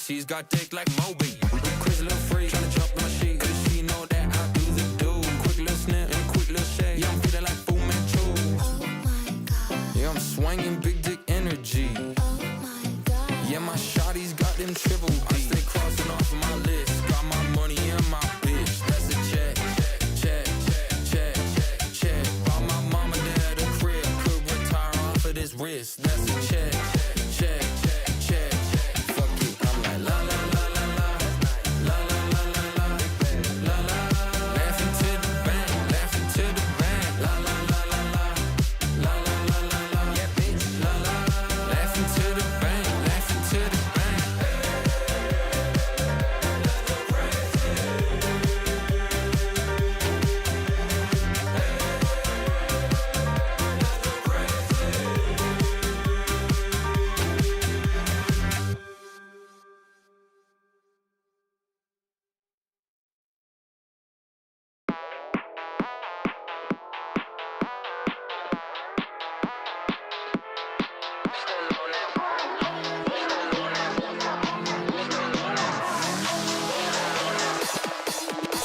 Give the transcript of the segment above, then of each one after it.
She's got dick like Moby. Crazy little freak, tryna jump in my sheet. Cause she know that I do the do. Quick little snap and quick little shake. Yeah, I'm feeling like Fu Manchu. Oh my god. Yeah, I'm swinging big dick energy. Oh my god. Yeah, my shawty's got them triple D. I stay crossing off of my list. Got my money and my bitch. That's a check, check, check, check, check. Bought my mama dad a crib. Could retire off of this wrist. That's a check, check, check. Fuck it, I'm like la la la la la, la la la la la, la la. Laughing to the bank, laughing to the bank. La la la la la, la la la la la. Yeah, bitch, la la. Laughing to the bank, laughing to the bank.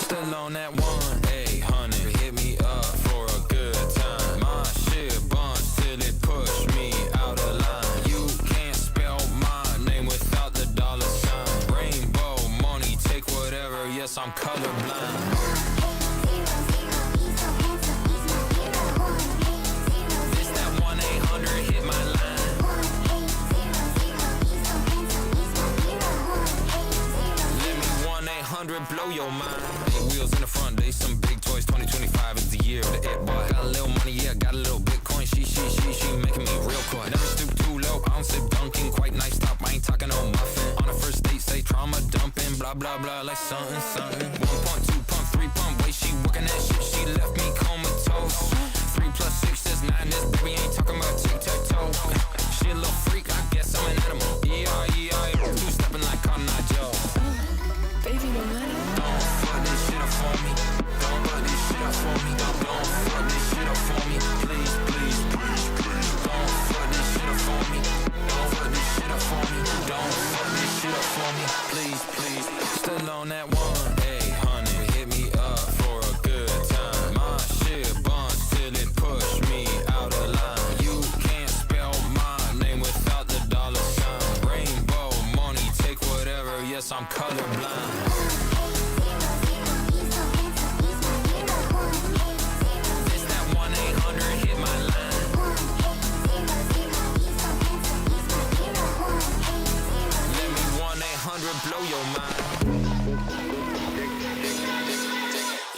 Still on that 1-800, hit me up for a good time. My shit buns till it push me out of line. You can't spell my name without the dollar sign. Rainbow money, take whatever, yes, I'm colorblind. This that 1-800, hit my line. Let me 1-800 blow your mind. Eight wheels in the front, they some big toys. 2025 is the year of the it boy. Got a little money, yeah, got a little Bitcoin. She making me real coy. Never stoop too low, I don't sip dunking. Quite nice top, I ain't talking no muffin. On the first date, say trauma dumping. Blah, blah, blah, like something, something. 1 pump, 2 pump, 3 pump. Way she working that shit, she left me comatose. 3 plus 6 is 9, this baby ain't talking about tic-tac-toe. She a little freak, I guess I'm an animal. Yeah, two-stepping like Cotton Eye Joe. Baby, no money. Don't fuck this shit up for me. Don't fuck this shit up for me. Don't fuck this shit up for me. Please, please, please, please. Don't fuck this shit up for me. Don't fuck this shit up for me. Don't fuck this shit up for me. Please, please. Still on that 1-800. Hit me up for a good time. My shit buns till it push me out of line. You can't spell my name without the dollar sign. Rainbow money, take whatever. Yes, I'm colorblind. This that 1-800, hit my line. Let me 1-800 blow your mind.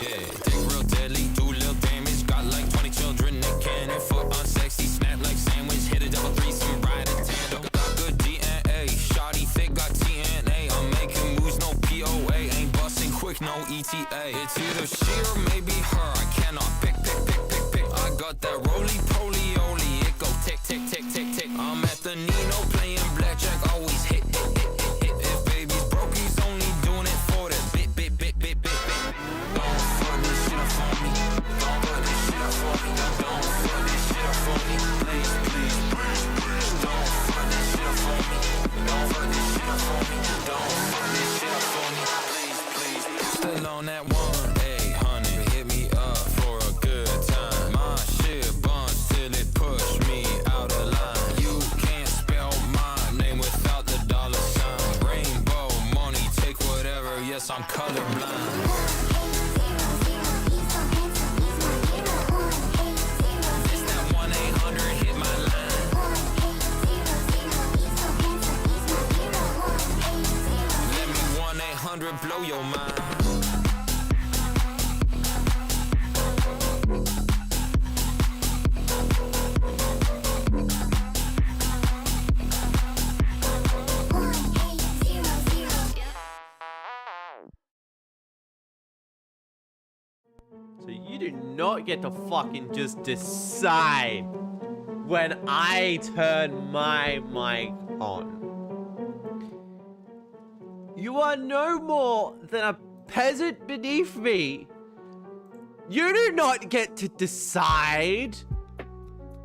Yeah, dick real deadly, do little damage. Got like 20 children, Nick Cannon. Foot unsexy, snap like sandwich. Hit a double threesome, ride a tandem. Got good DNA, shawty thick, got TNA. I'm making moves, no POA. Ain't busting quick, no ETA. It's either she or maybe her. I cannot pick. I got that roly-poly-oly. It go tick, tick, tick, tick, tick. I'm at the Nino playing blackjack, always hit. If baby's broke, he's only doing it for that bit. Don't fuck this shit up for me. Don't fuck this shit up for me. Don't fuck this shit up for me. Please, please, please, please. Don't fuck this shit up for me. Don't fuck this shit up for me. Don't fuck this shit up for me. Please, please. Still on that 1-800. Hit me up for a good time. My shit buns till it push me out of line. You can't spell my name without the dollar sign. Rainbow money, take whatever. Yes, I'm colorblind. This that 1-800, hit my line. Let me 1-800 blow your mind. So you do not get to fucking just decide when I turn my mic on. You are no more than a peasant beneath me. You do not get to decide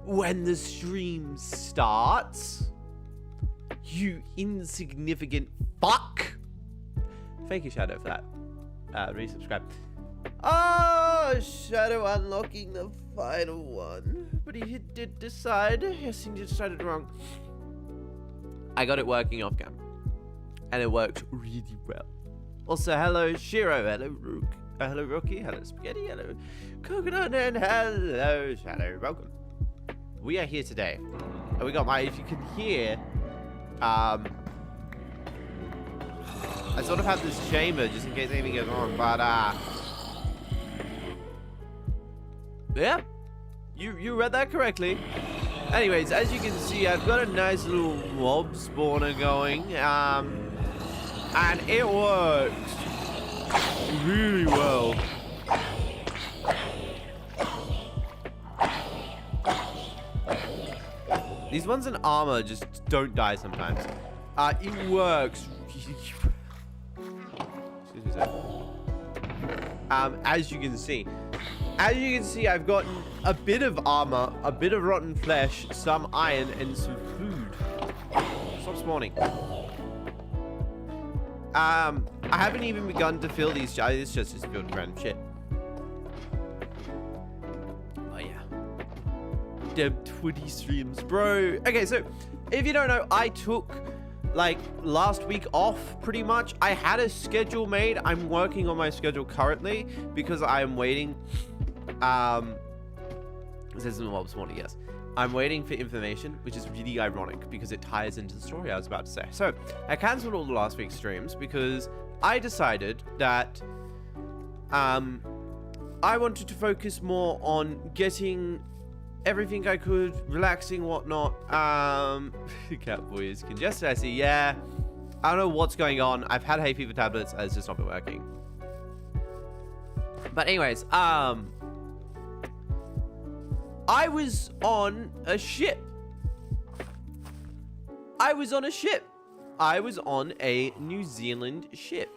when the stream starts. You insignificant fuck. Thank you, Shadow, for that. Resubscribe. Oh, Shadow unlocking the final one. But he did decide. Yes, he decided wrong. I got it working off cam. And it worked really well. Also, hello, Shiro. Hello, Rook. Hello, Rookie. Hello, Spaghetti. Hello, Coconut. And hello, Shadow. Welcome. We are here today. And we got my, if you can hear, I sort of have this chamber just in case anything goes wrong, but yeah, you read that correctly. Anyways, as you can see, I've got a nice little mob spawner going, and it works really well. These ones in armor just don't die sometimes. It works. Excuse me, sir. As you can see, I've gotten a bit of armor, a bit of rotten flesh, some iron, and some food. Stop spawning. I haven't even begun to fill these. It's just building random shit. Oh yeah. Deb 20 streams, bro. Okay, so if you don't know, I took like last week off pretty much. I had a schedule made. I'm working on my schedule currently because I am waiting. This isn't what I was wanting, yes. I'm waiting for information, which is really ironic because it ties into the story I was about to say. So I cancelled all the last week's streams because I decided that I wanted to focus more on getting everything I could, relaxing, whatnot. Catboy is congested, I see. Yeah, I don't know what's going on. I've had hay fever tablets, it's just not been working. But anyways, I was on a ship. I was on a New Zealand ship.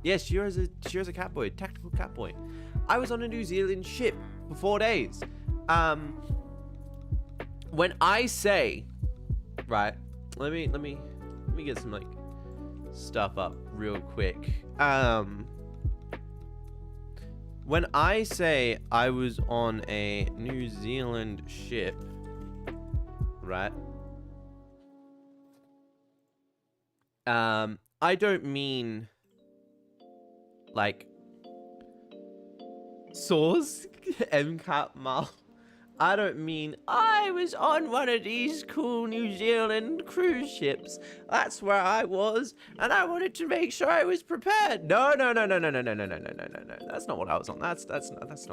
Yes, Shiro's a catboy, tactical catboy. I was on a New Zealand ship for 4 days. When I say, right, let me get some like stuff up real quick. When I say I was on a New Zealand ship, right? I don't mean like Source MCAT Mal. I don't mean I was on one of these cool New Zealand cruise ships. That's where I was, and I wanted to make sure I was prepared. No. That's not what I was on. That's not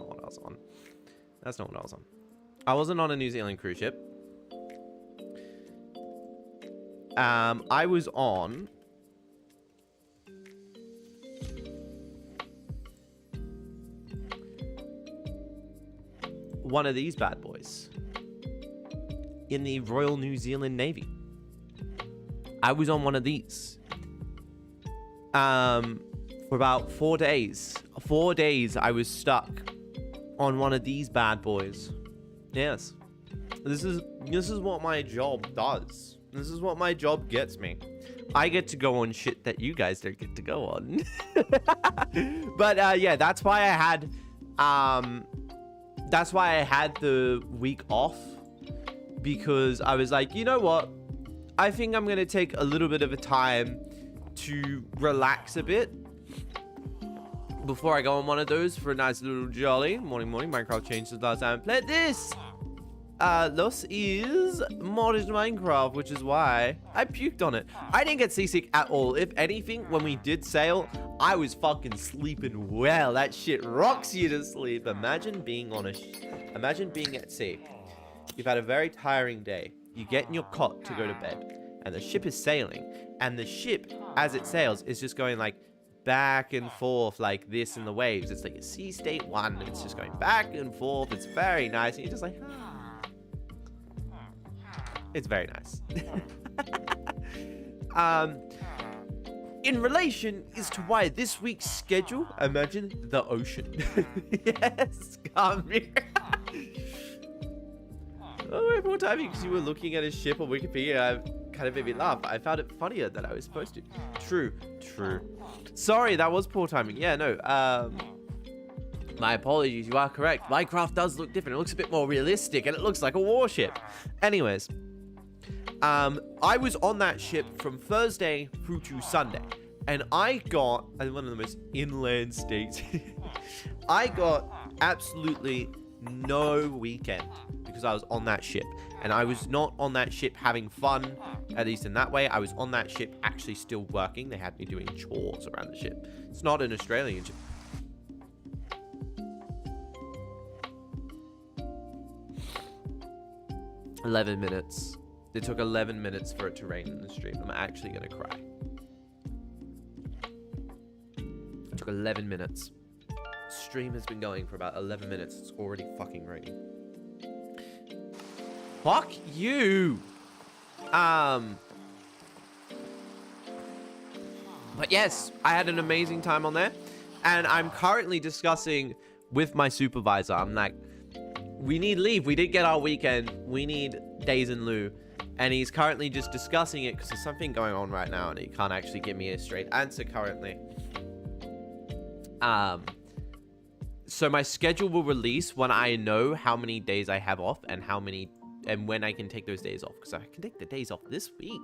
what I was on. That's not what I was on. I wasn't on a New Zealand cruise ship. I was on one of these bad boys in the Royal New Zealand Navy. I was on one of these for about 4 days. 4 days I was stuck on one of these bad boys. Yes, this is what my job does. This is what my job gets me. I get to go on shit that you guys don't get to go on. But yeah, that's why I had the week off, because I was like, you know what? I think I'm going to take a little bit of a time to relax a bit before I go on one of those for a nice little jolly. Morning. Minecraft changed since last time I played this. This is modded Minecraft, which is why I puked on it. I didn't get seasick at all. If anything, when we did sail, I was fucking sleeping well. That shit rocks you to sleep. Imagine being on imagine being at sea. You've had a very tiring day. You get in your cot to go to bed, and the ship is sailing, and the ship, as it sails, is just going like back and forth like this in the waves. It's like a sea state 1. It's just going back and forth. It's very nice. And you're just like, it's very nice. In relation as to why this week's schedule, imagine the ocean. Yes, come here. Oh, poor timing, because you were looking at his ship on Wikipedia. Kind of made me laugh. I found it funnier than I was supposed to. True. Sorry, that was poor timing. Yeah, no. My apologies. You are correct. Minecraft does look different. It looks a bit more realistic, and it looks like a warship. Anyways, I was on that ship from Thursday through to Sunday, and I got one of the most inland states. I got absolutely no weekend because I was on that ship, and I was not on that ship having fun, at least in that way. I was on that ship actually still working. They had me doing chores around the ship. It's not an Australian ship. $11 It took 11 minutes for it to rain in the stream. I'm actually gonna cry. It took 11 minutes. Stream has been going for about 11 minutes. It's already fucking raining. Fuck you! But yes, I had an amazing time on there. And I'm currently discussing with my supervisor. I'm like, we need leave. We didn't get our weekend. We need days in lieu. And he's currently just discussing it because there's something going on right now and he can't actually give me a straight answer currently. So my schedule will release when I know how many days I have off and when I can take those days off. Because I can take the days off this week.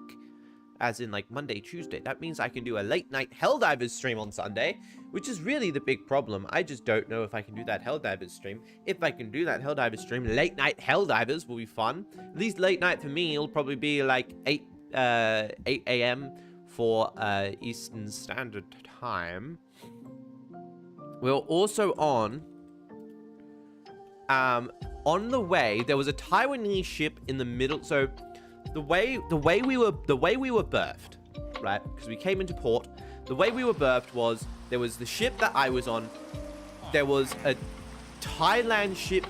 As in like Monday, Tuesday. That means I can do a late night Helldivers stream on Sunday, which is really the big problem. I just don't know if I can do that Helldivers stream. If I can do that Helldivers stream, late night Helldivers will be fun. At least late night for me, it'll probably be like 8 a.m. for Eastern Standard Time. We're also on the way, there was a Taiwanese ship in the middle, so the way we were birthed, right? Because we came into port. The way we were birthed was there was the ship that I was on. There was a Thailand ship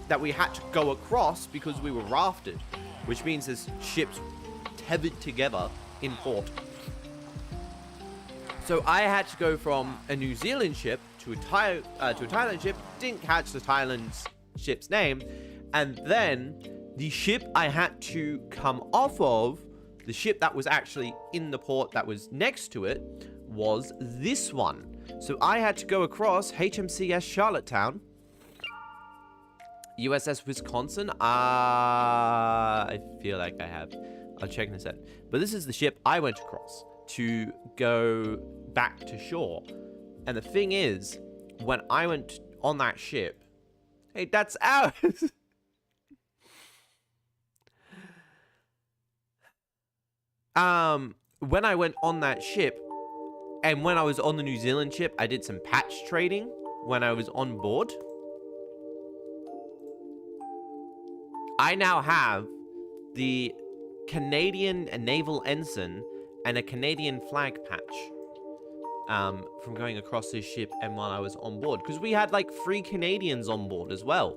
that we had to go across because we were rafted, which means there's ships tethered together in port. So I had to go from a New Zealand ship to a Thailand ship. Didn't catch the Thailand ship's name, and then the ship I had to come off of, the ship that was actually in the port that was next to it, was this one. So I had to go across HMCS Charlottetown, USS Wisconsin. I feel like I have. I'll check in a sec. But this is the ship I went across to go back to shore. And the thing is, when I went on that ship, hey, that's ours. When I went on that ship, and when I was on the New Zealand ship, I did some patch trading when I was on board. I now have the Canadian Naval Ensign and a Canadian flag patch from going across this ship and while I was on board. Because we had like 3 Canadians on board as well.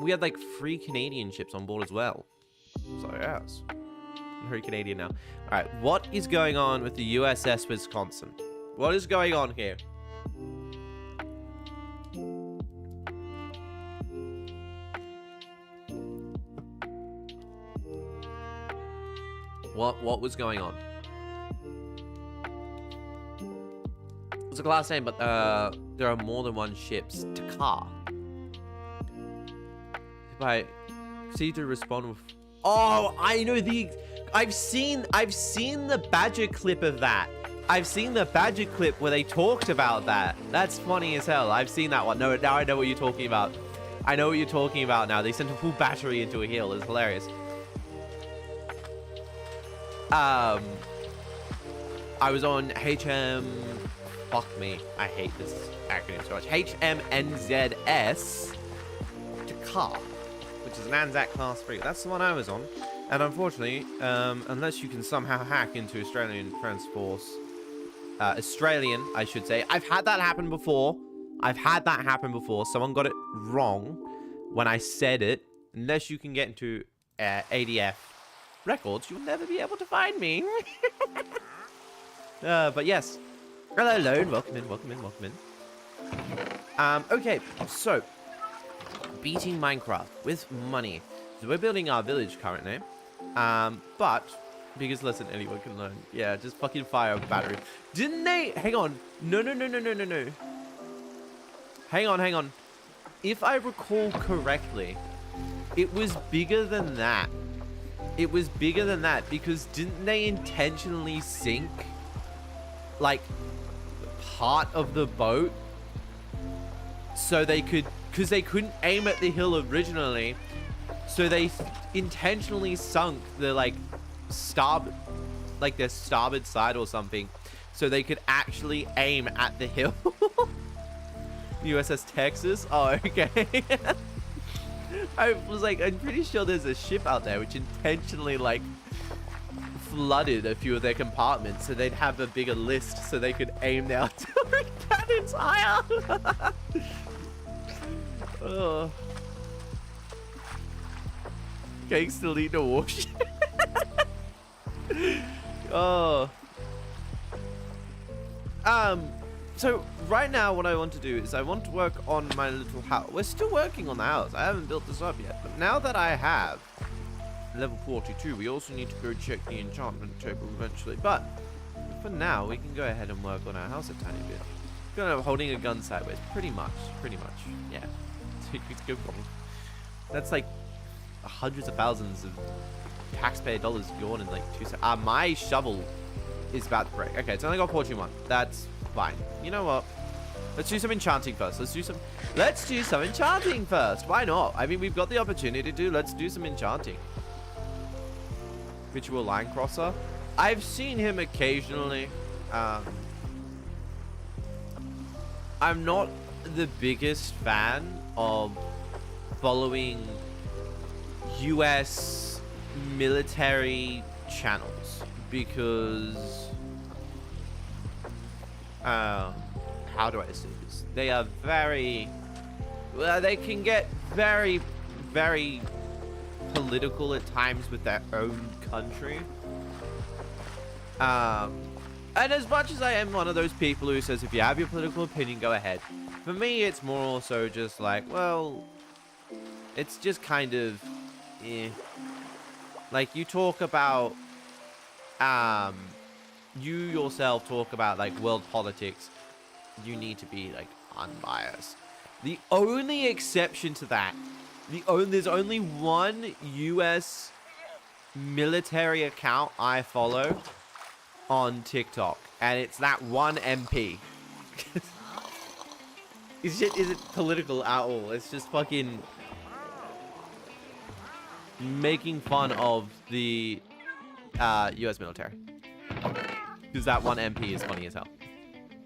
We had like 3 Canadian ships on board as well. So yes, I'm very Canadian now. All right, what is going on with the USS Wisconsin? What is going on here? What was going on? It's a class name, but there are more than one ships. Takar. If I see to respond with, oh, I know I've seen the Badger clip of that. I've seen the Badger clip where they talked about that. That's funny as hell. I've seen that one. No, now I know what you're talking about. I know what you're talking about now. They sent a full battery into a hill. It's hilarious. I was on fuck me, I hate this acronym so much. HMNZS Takar, which is an Anzac class frigate. That's the one I was on. And unfortunately, unless you can somehow hack into Australian Transforce, Australian, I should say. I've had that happen before. Someone got it wrong when I said it. Unless you can get into ADF records, you'll never be able to find me. But yes. Hello, Lone. Welcome in. Okay, so beating Minecraft with money. So we're building our village currently. But because listen, anyone can learn. Yeah, just fucking fire a battery. Didn't they? Hang on. No. Hang on. If I recall correctly, it was bigger than that. It was bigger than that because didn't they intentionally sink like part of the boat so they could, because they couldn't aim at the hill originally, so they intentionally sunk the like their starboard side or something so they could actually aim at the hill. USS Texas. Oh, okay. I was like, I'm pretty sure there's a ship out there which intentionally like flooded a few of their compartments so they'd have a bigger list so they could aim their artillery cannons higher. Oh. Gangster lead a warship. Oh. So right now what I want to do is I want to work on my little house. We're still working on the house. I haven't built this up yet. But now that I have level 42, we also need to go check the enchantment table eventually. But for now, we can go ahead and work on our house a tiny bit. Kind of holding a gun sideways. Pretty much. Yeah. That's like hundreds of thousands of taxpayer dollars gone in like 2 seconds. My shovel is about to break. Okay, it's only got fortune 1. That's fine. You know what? Let's do some enchanting first. Let's do some enchanting first. Why not? I mean, we've got the opportunity to. Let's do some enchanting. Ritual line crosser. I've seen him occasionally. I'm not the biggest fan of following US military channels because how do I say this? They are very, well, they can get very, very political at times with their own country. And as much as I am one of those people who says if you have your political opinion, go ahead. For me, it's more also just like, well, it's just kind of, like you talk about, you yourself talk about like world politics, you need to be like unbiased. The only exception to that, there's only one US military account I follow on TikTok, and it's that one MP. This shit isn't political at all. It's just fucking making fun of the US military. Because that one MP is funny as hell.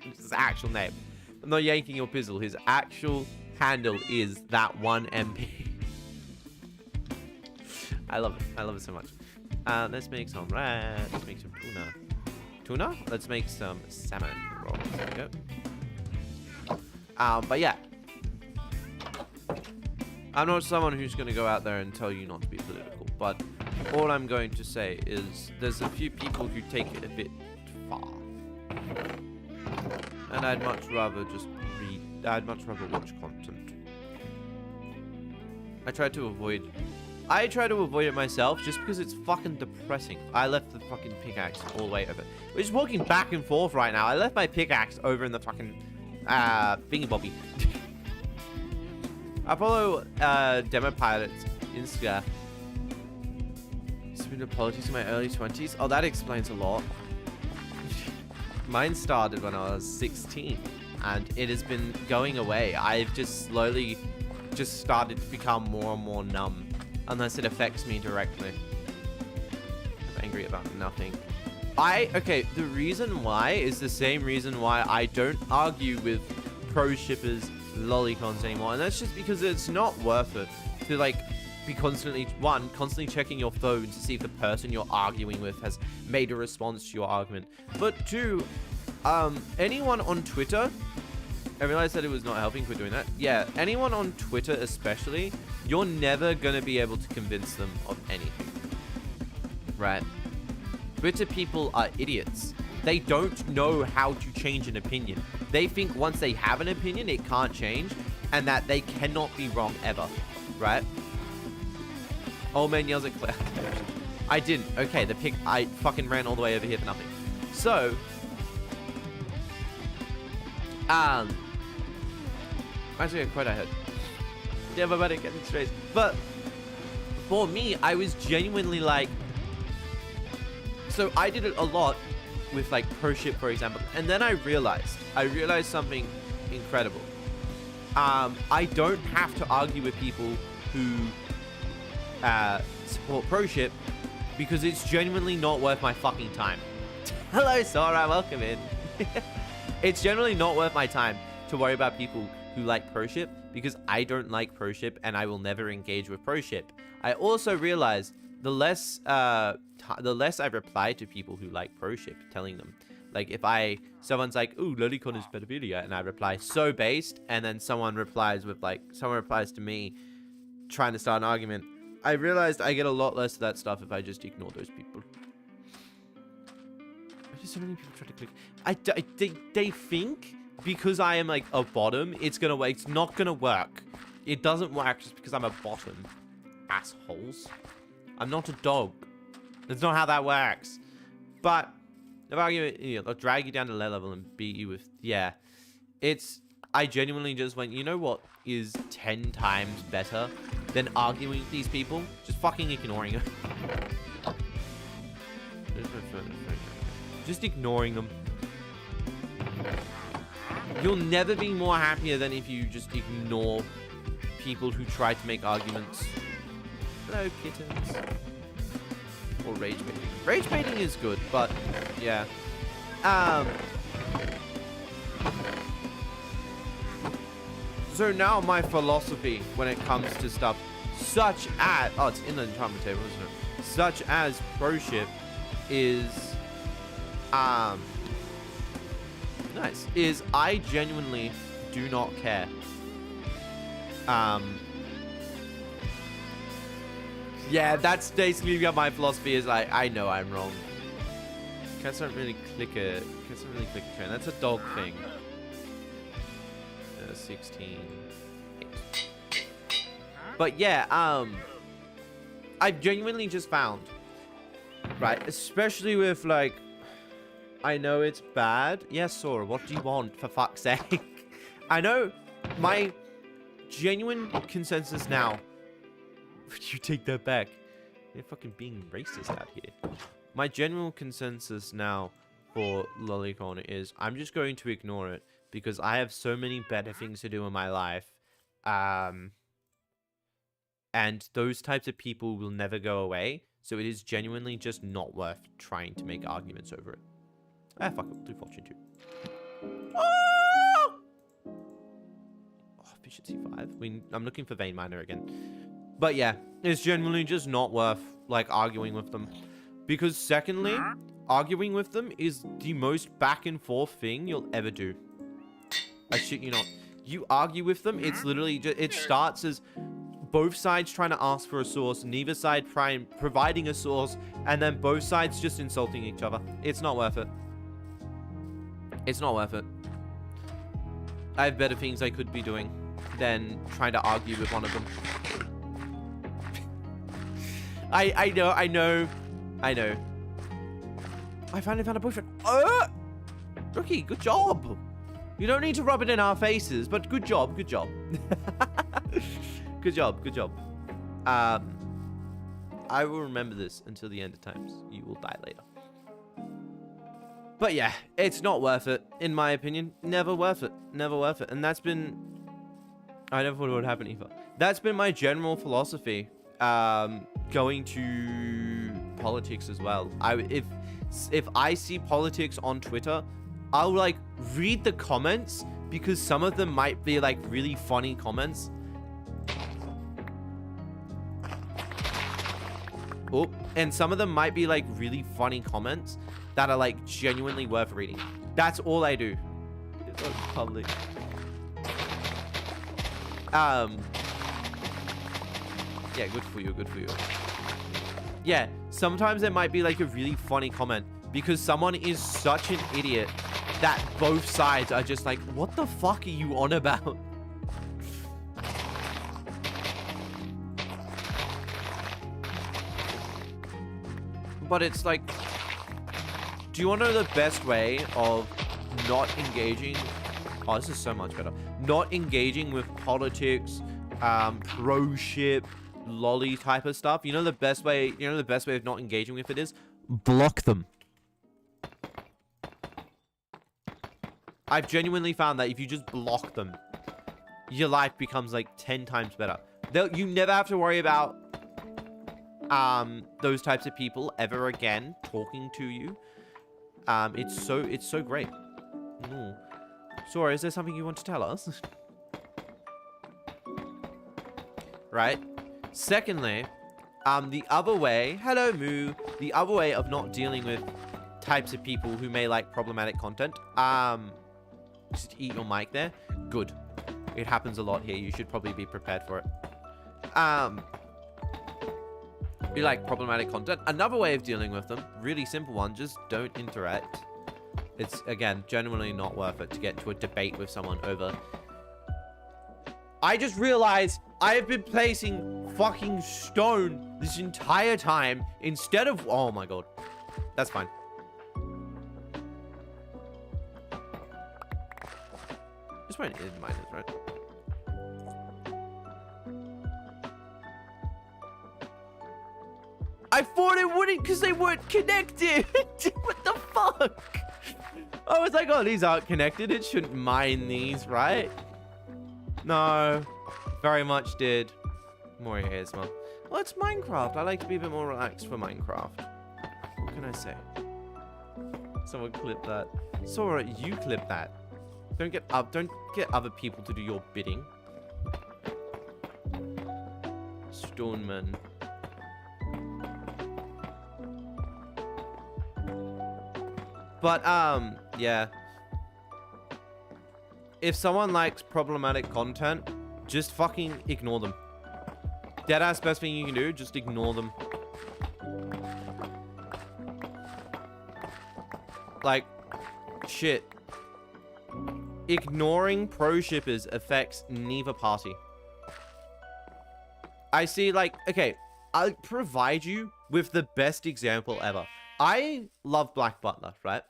It's his actual name. I'm not yanking your pizzle. His actual handle is that one MP. I love it. I love it so much. Let's make some rat. Let's make some tuna. Let's make some salmon rolls. There we go. But yeah. I'm not someone who's going to go out there and tell you not to be political. But all I'm going to say is there's a few people who take it a bit far. And I'd much rather just read. I'd much rather watch content. I try to avoid it myself just because it's fucking depressing. I left the fucking pickaxe all the way over. We're just walking back and forth right now. I left my pickaxe over in the fucking thingy bobby. I follow Demo Pilot's Insta. Been to politics in my early 20s. Oh, that explains a lot. Mine started when I was 16 and it has been going away. I've just slowly just started to become more and more numb unless it affects me directly. I'm angry about nothing. Okay, the reason why is the same reason why I don't argue with pro shippers lolicons anymore, and that's just because it's not worth it to like be constantly checking your phone to see if the person you're arguing with has made a response to your argument. But two, anyone on Twitter, I realized that it was not helping for doing that. Yeah, anyone on Twitter especially, you're never gonna be able to convince them of anything. Right? Twitter people are idiots. They don't know how to change an opinion. they think once they have an opinion, it can't change, and that they cannot be wrong ever, right? Old man yells at Claire. I didn't. Okay, I fucking ran all the way over here for nothing. So, actually a quote I heard. Yeah, but I didn't get it straight. But for me, I was genuinely like, so I did it a lot with like pro ship, for example, and then I realized something incredible. I don't have to argue with people who support pro ship because it's genuinely not worth my fucking time. Hello, Sora, welcome in. It's generally not worth my time to worry about people who like pro ship because I don't like pro ship and I will never engage with pro ship. I also realized the less I reply to people who like pro ship, telling them, like, if someone's like, ooh, Lolicon is pedophilia, and I reply so based, and then someone replies to me trying to start an argument, I realized I get a lot less of that stuff if I just ignore those people. I just so many people try to click. They think because I am like a bottom, it's not gonna work. It doesn't work just because I'm a bottom. Assholes. I'm not a dog. That's not how that works. But if I'll drag you down to level and beat you with, yeah. I genuinely just went, you know what is 10 times better than arguing with these people? Just fucking ignoring them. Just ignoring them. You'll never be more happier than if you just ignore people who try to make arguments. Hello, kittens. Or rage baiting. Rage baiting is good, but yeah. So now my philosophy when it comes to stuff such as, oh, it's in the enchantment table, isn't it? Such as pro ship is nice. Is I genuinely do not care. Yeah, that's basically what my philosophy is. Like, I know I'm wrong. Cats don't really click a train. That's a dog thing. 16. 8. But yeah, I've genuinely just found, right, especially with like, I know it's bad. Yes, Sora, what do you want, for fuck's sake? I know my genuine consensus now. You take that back. You're fucking being racist out here. My general consensus now for Lolicon is I'm just going to ignore it because I have so many better things to do in my life. And those types of people will never go away. So it is genuinely just not worth trying to make arguments over it. Ah, fuck it. We'll do Fortune 2. Oh! Bishop C5. I'm looking for Vein Miner again. But yeah, it's genuinely just not worth, like, arguing with them. Because secondly, arguing with them is the most back and forth thing you'll ever do. I shit you not. You argue with them, it's literally just, it starts as both sides trying to ask for a source, neither side providing a source, and then both sides just insulting each other. It's not worth it. It's not worth it. I have better things I could be doing than trying to argue with one of them. I know. I finally found a boyfriend. Rookie, good job. You don't need to rub it in our faces, but good job. Good job. Good job. I will remember this until the end of times. You will die later. But yeah, it's not worth it, in my opinion. Never worth it. Never worth it. And that's been... I never thought it would happen either. That's been my general philosophy. Going to politics as well. If I see politics on Twitter, I'll like read the comments because some of them might be like really funny comments. Oh, and some of them might be like really funny comments that are like genuinely worth reading. That's all I do. It's not public. Yeah, good for you. Yeah, sometimes there might be like a really funny comment because someone is such an idiot that both sides are just like, what the fuck are you on about? But it's like, do you want to know the best way of not engaging? Oh, this is so much better. Not engaging with politics, pro-ship, lolly type of stuff. You know the best way. You know the best way of not engaging with it is block them. I've genuinely found that if you just block them, your life becomes like 10 times better. You never have to worry about those types of people ever again talking to you. It's so great. Ooh. Sora, is there something you want to tell us? Right. Secondly, the other way, hello Moo, the other way of not dealing with types of people who may like problematic content, just eat your mic there. Good. It happens a lot here. You should probably be prepared for it. You like problematic content. Another way of dealing with them, really simple one, just don't interact. It's, again, genuinely not worth it to get into a debate with someone over... I just realized I have been placing fucking stone this entire time instead of... Oh my god. That's fine. This won't is minus, right? I thought it wouldn't because they weren't connected. What the fuck? I was like, oh, these aren't connected. It shouldn't mine these, right? No. Very much did. More here's one. Well, it's Minecraft. I like to be a bit more relaxed for Minecraft. What can I say? Someone clip that. Sora, you clip that. Don't get other people to do your bidding. Stoneman. But, yeah. If someone likes problematic content, just fucking ignore them. Deadass best thing you can do, just ignore them. Like, shit. Ignoring pro-shippers affects neither party. I see, like, okay, I'll provide you with the best example ever. I love Black Butler, right?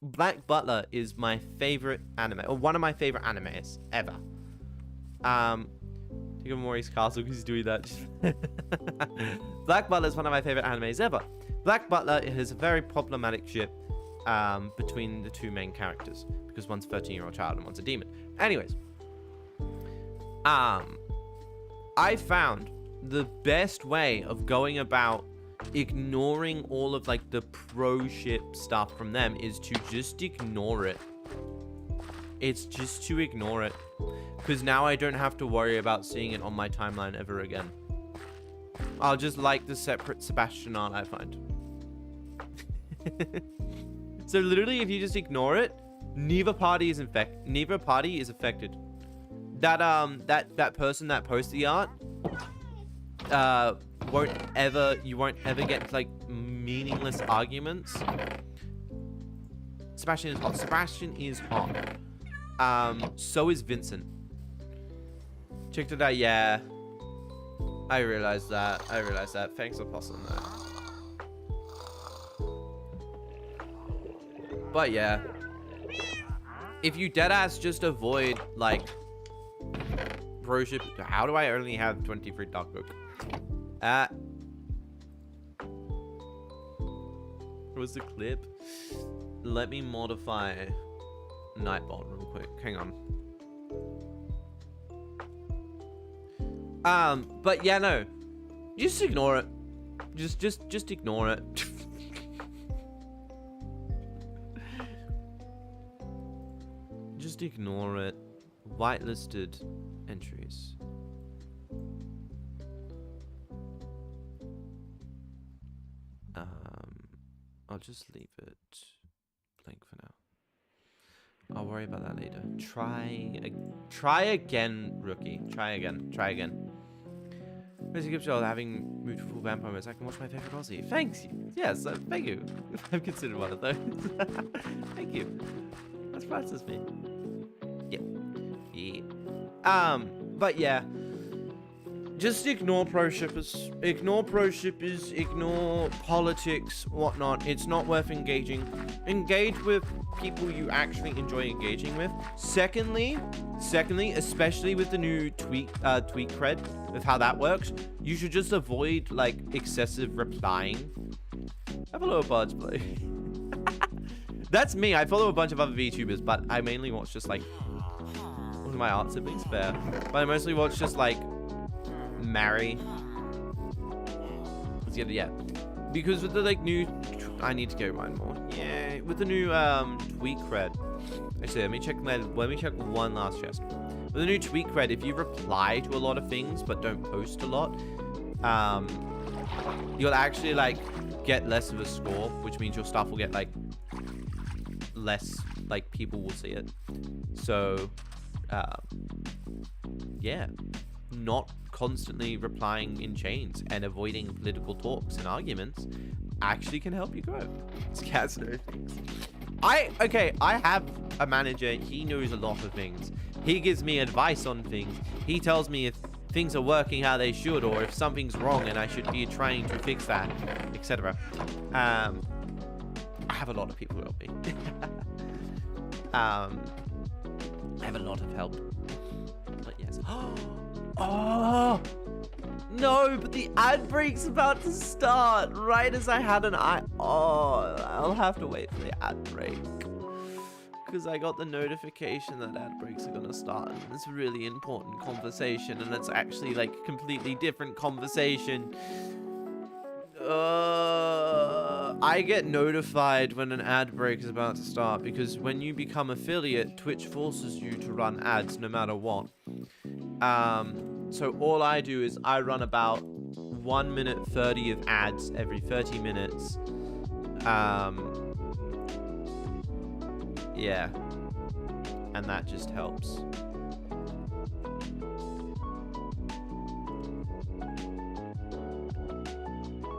Black Butler is my favorite anime, or one of my favorite animes ever. Think of Maurice Castle because he's doing that. Black Butler is one of my favorite animes ever. Black Butler has a very problematic ship between the two main characters because one's a 13-year-old child and one's a demon. Anyways, I found the best way of going about ignoring all of like the pro ship stuff from them is to just ignore it. It's just to ignore it, because now I don't have to worry about seeing it on my timeline ever again. I'll just like the separate Sebastian art I find. So literally, if you just ignore it, neither party is affected. That person that posts the art you won't ever get like meaningless arguments. Sebastian is hot. Sebastian is hot. So is Vincent. Checked it out. Yeah, I realized that. Thanks for posting that. But yeah, if you deadass just avoid like bro-ship. How do I only have 23 Dark Oak? What was the clip? Let me modify Nightbot real quick. Hang on. But yeah, no. Just ignore it. Just ignore it. Just ignore it. Whitelisted entries. I'll just leave it blank for now. I'll worry about that later. Try again, rookie. Try again. Mr. Gibson, having moved to full vampire mode, I can watch my favorite Aussie. Thanks. Yes, thank you. I've considered one of those. Thank you. That flatters me. Yeah. But yeah. Just ignore pro shippers. Ignore pro shippers. Ignore politics, whatnot. It's not worth engaging. Engage with people you actually enjoy engaging with. Secondly, especially with the new tweet cred, with how that works, you should just avoid like excessive replying. Have a little buds play. That's me. I follow a bunch of other VTubers, but I mainly watch just like one of my art siblings, fair. But I mostly watch just like Mary. Yeah. Because with the like new, I need to go mine more. Yeah, with the new tweet cred. Actually, let me check one last chest. With the new tweet cred, if you reply to a lot of things but don't post a lot, you'll actually like get less of a score, which means your stuff will get like less, like people will see it. So yeah, not constantly replying in chains and avoiding political talks and arguments actually can help you grow. It's cats know things. I have a manager. He knows a lot of things. He gives me advice on things. He tells me if things are working how they should, or if something's wrong and I should be trying to fix that, etc. I have a lot of people help me. I have a lot of help. But yes. Oh no! But the ad break's about to start right as I had an eye. Oh, I'll have to wait for the ad break because I got the notification that ad breaks are gonna start. And it's a really important conversation, and it's actually like a completely different conversation. I get notified when an ad break is about to start because when you become affiliate, Twitch forces you to run ads no matter what. So all I do is I run about 1 minute 30 of ads every 30 minutes. Yeah. And that just helps.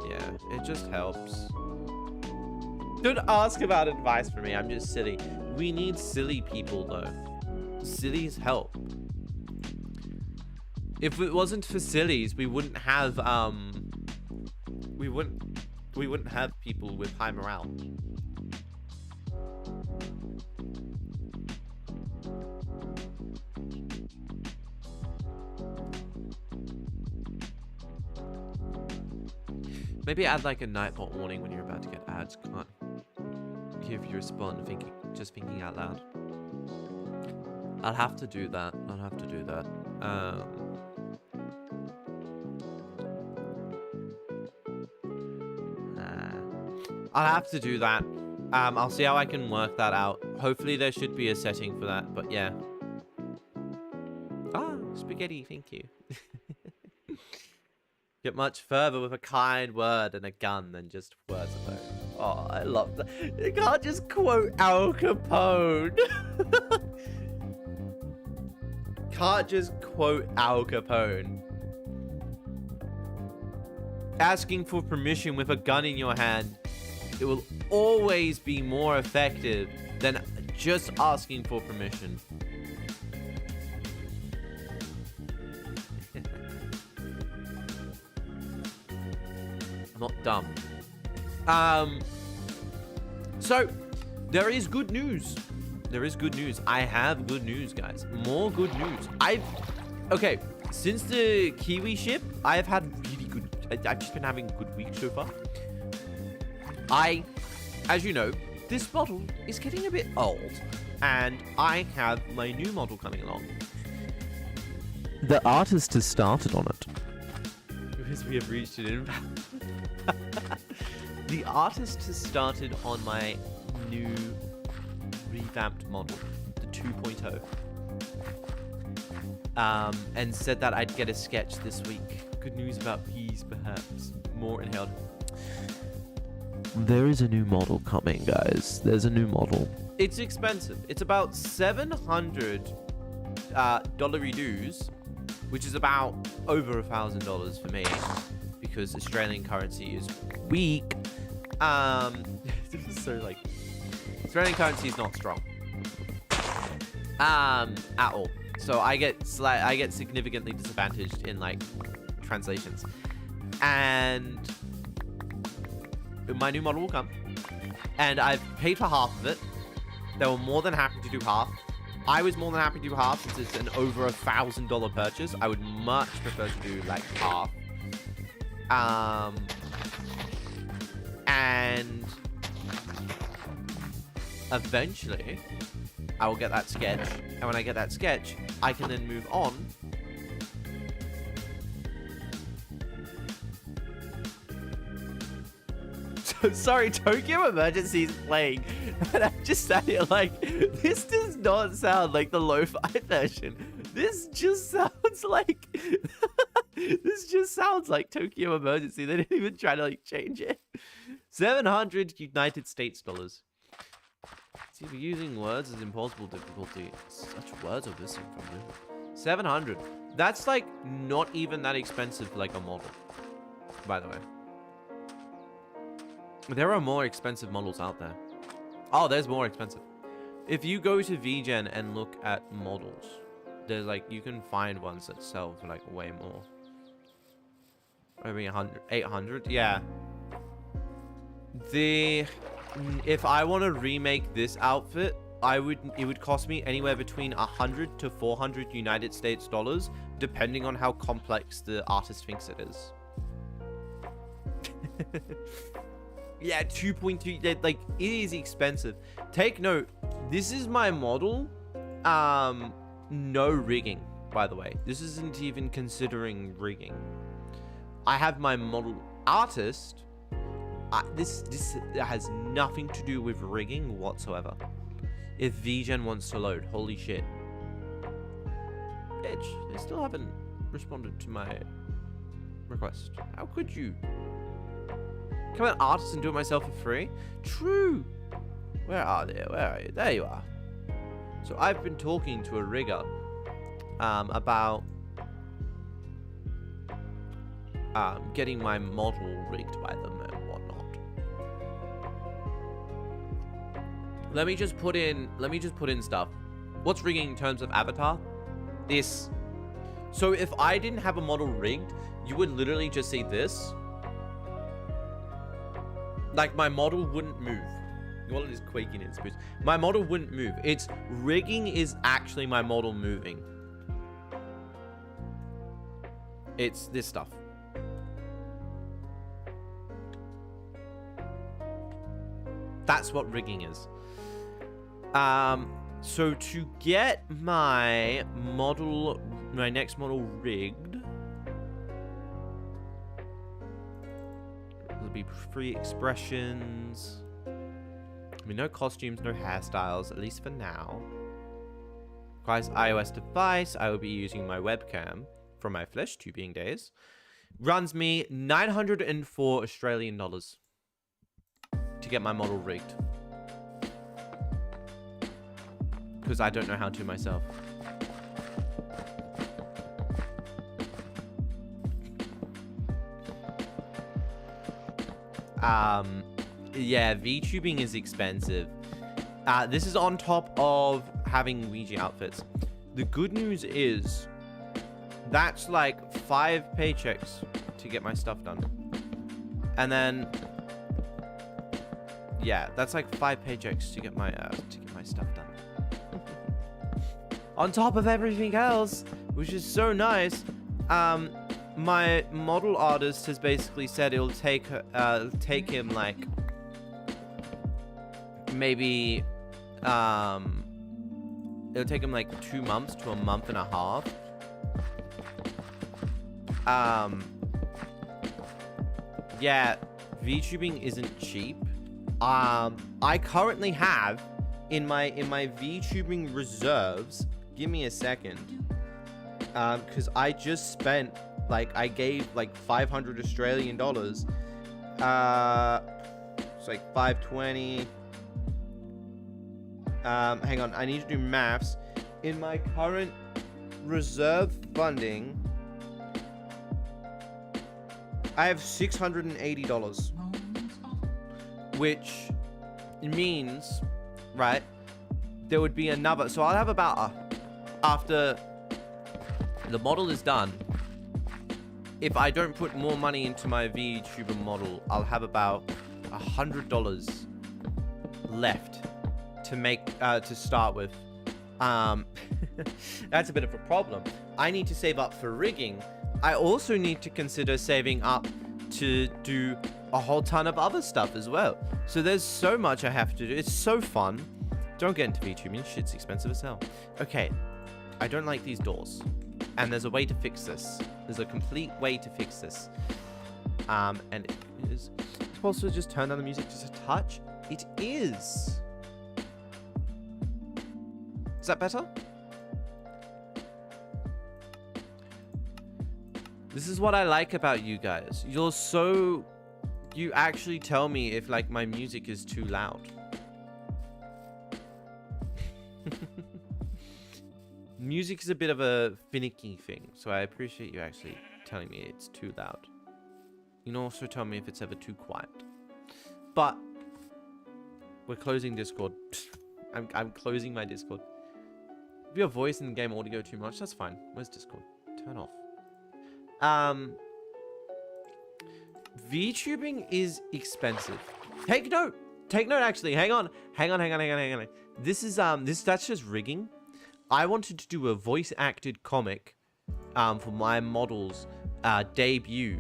Yeah, it just helps. Don't ask about advice from me, I'm just silly. We need silly people though. Sillies help. If it wasn't for sillies, we wouldn't have we wouldn't have people with high morale. Maybe add like a nightbot warning when you're about to get ads. Can't hear if you respond thinking out loud. I'll have to do that. I'll have to do that. I'll see how I can work that out. Hopefully there should be a setting for that, but yeah. Ah, spaghetti, thank you. Get much further with a kind word and a gun than just words alone. Oh, I love that. You can't just quote Al Capone. Can't just quote Al Capone. Asking for permission with a gun in your hand, it will always be more effective than just asking for permission. I'm not dumb. So there is good news. I have good news, guys. More good news. Okay, since the Kiwi ship, I've had really good. I've just been having a good week so far. As you know, this model is getting a bit old, and I have my new model coming along. The artist has started on it. Because we have reached an inbound. The artist has started on my new revamped model, the 2.0. And said that I'd get a sketch this week. Good news about peas, perhaps. More inhaled. There is a new model coming, guys. There's a new model. It's expensive. It's about $700 dollary dues, which is about over $1,000 for me, because Australian currency is weak. This is so like, Australian currency is not strong. at all. So I get significantly disadvantaged in like translations. And my new model will come, and I've paid for half of it. They were more than happy to do half. I was more than happy to do half since it's an over $1,000 purchase. I would much prefer to do like half. And eventually I will get that sketch, and when I get that sketch, I can then move on sorry, Tokyo Emergency is playing, and I'm just sat here like, this does not sound like the lo-fi version. This just sounds like Tokyo Emergency. They didn't even try to like change it. 700 United States dollars. See, if using words is impossible difficulty. Such words are missing from this. 700. That's like not even that expensive for like a model, by the way. There are more expensive models out there. Oh, there's more expensive. If you go to VGen and look at models, there's like, you can find ones that sell for like way more. Maybe 100, 800. Yeah. If I want to remake this outfit, it would cost me anywhere between 100 to 400 United States dollars, depending on how complex the artist thinks it is. Yeah, 2.2, like, it is expensive. Take note, this is my model, no rigging, by the way. This isn't even considering rigging. I have my model artist. This has nothing to do with rigging whatsoever. If VGen wants to load, holy shit. Bitch, they still haven't responded to my request. How could you? Come on, artist, and do it myself for free? True. Where are they? Where are you? There you are. So I've been talking to a rigger about getting my model rigged by them and whatnot. Let me just put in stuff. What's rigging in terms of avatar? This. So if I didn't have a model rigged, you would literally just see this. Like, my model wouldn't move. Well, it is quaking in space. My model wouldn't move. It's rigging is actually my model moving. It's this stuff. That's what rigging is. So to get my next model rigged, there'll be free expressions. I mean, no costumes, no hairstyles, at least for now. Requires iOS device. I will be using my webcam from my flesh tubing days. Runs me 904 Australian dollars to get my model rigged. Because I don't know how to myself. Yeah, VTubing is expensive. This is on top of having Ouija outfits. The good news is that's like 5 paychecks to get my stuff done. And then yeah, that's like 5 paychecks to get my stuff done. On top of everything else, which is so nice, my model artist has basically said it'll take him like maybe it'll take him like 2 months to a month and a half. Yeah, VTubing isn't cheap. I currently have in my VTubing reserves. Give me a second, because I just spent I gave like 500 Australian dollars. It's like 520. Hang on, I need to do maths. In my current reserve funding, I have $680, which means, right, there would be another. So I'll have about after the model is done. If I don't put more money into my VTuber model, I'll have about $100 left to make to start with. That's a bit of a problem. I need to save up for rigging. I also need to consider saving up to do a whole ton of other stuff as well. So there's so much I have to do. It's so fun. Don't get into VTubing. Shit's expensive as hell. Okay, I don't like these doors. And there's a way to fix this. There's a complete way to fix this. And it is supposed to just turn down the music just a touch. It is. Is that better? This is what I like about you guys. You actually tell me if like my music is too loud. Music is a bit of a finicky thing, so I appreciate you actually telling me it's too loud. You can also tell me if it's ever too quiet. But we're closing Discord. I'm closing my Discord. If your voice in the game audio too much, that's fine. Where's Discord? Turn off. VTubing is expensive. Take note actually. Hang on. This is that's just rigging. I wanted to do a voice acted comic for my model's debut,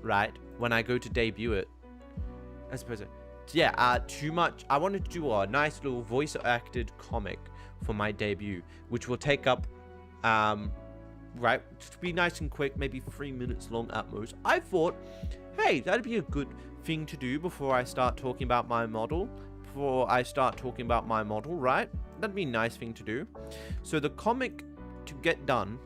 right? When I go to debut it. I suppose too much. I wanted to do a nice little voice acted comic for my debut, which will take up right, to be nice and quick, maybe 3 minutes long at most. I thought, hey, that'd be a good thing to do before I start talking about my model. Right? That'd be a nice thing to do. So the comic to get done,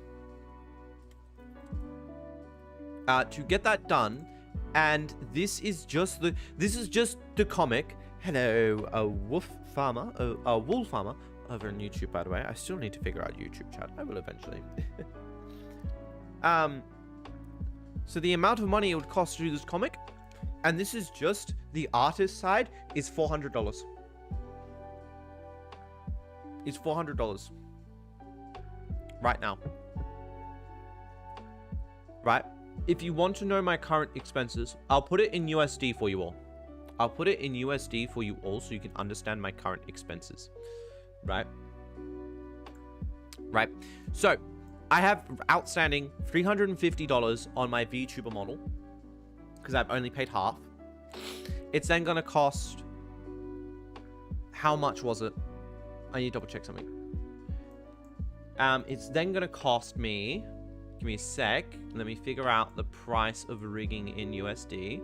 and this is just the comic. Hello, a wool farmer over on YouTube, by the way. I still need to figure out YouTube chat. I will eventually. So the amount of money it would cost to do this comic, and this is just the artist side, is $400. It's $400 right now. Right? If you want to know my current expenses, I'll put it in USD for you all. So you can understand my current expenses. Right? So, I have outstanding $350 on my VTuber model, because I've only paid half. It's then going to cost... How much was it? I need to double check something. It's then going to cost me... Give me a sec. Let me figure out the price of rigging in USD.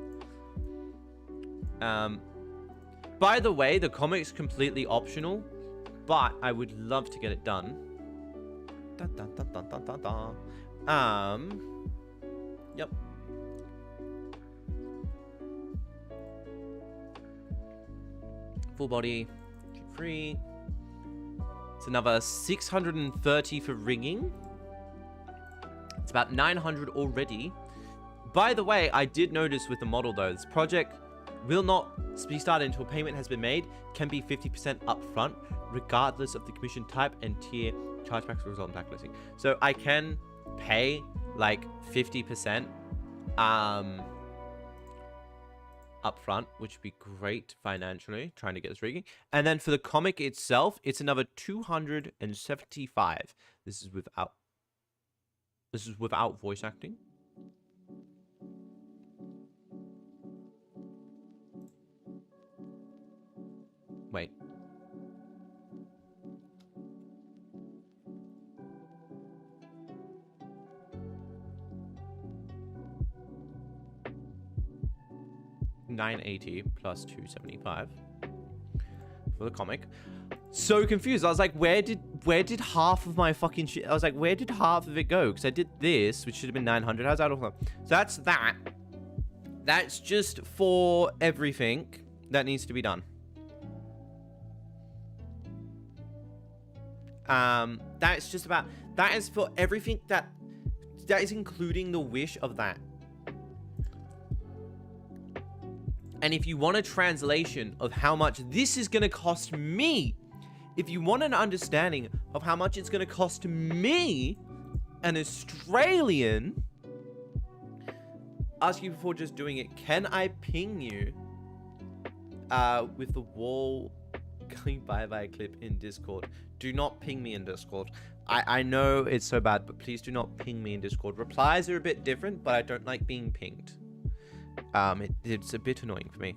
By the way, the comic's completely optional, but I would love to get it done. Yep. Full body, free. It's another 630 for rigging. It's about 900 already. By the way, I did notice with the model though, this project will not be started until payment has been made. Can be 50% upfront, regardless of the commission type and tier. Chargebacks will result in blacklisting. So I can pay like 50% upfront, which would be great financially, trying to get this rigging. And then for the comic itself, it's another 275. This is without voice acting. Wait. $980 plus $275 for the comic. So confused. I was like, where did half of my fucking shit? I was like, where did half of it go? Because I did this, which should have been 900. How's that all? So that's that. That's just for everything that needs to be done. That's just about, that is for everything that is including the wish of that. And if you want a translation of how much this is going to cost me, if you want an understanding of how much it's going to cost me, an Australian, ask you before just doing it, can I ping you with the wall going bye-bye clip in Discord? Do not ping me in Discord. I know it's so bad, but please do not ping me in Discord. Replies are a bit different, but I don't like being pinged. It's a bit annoying for me.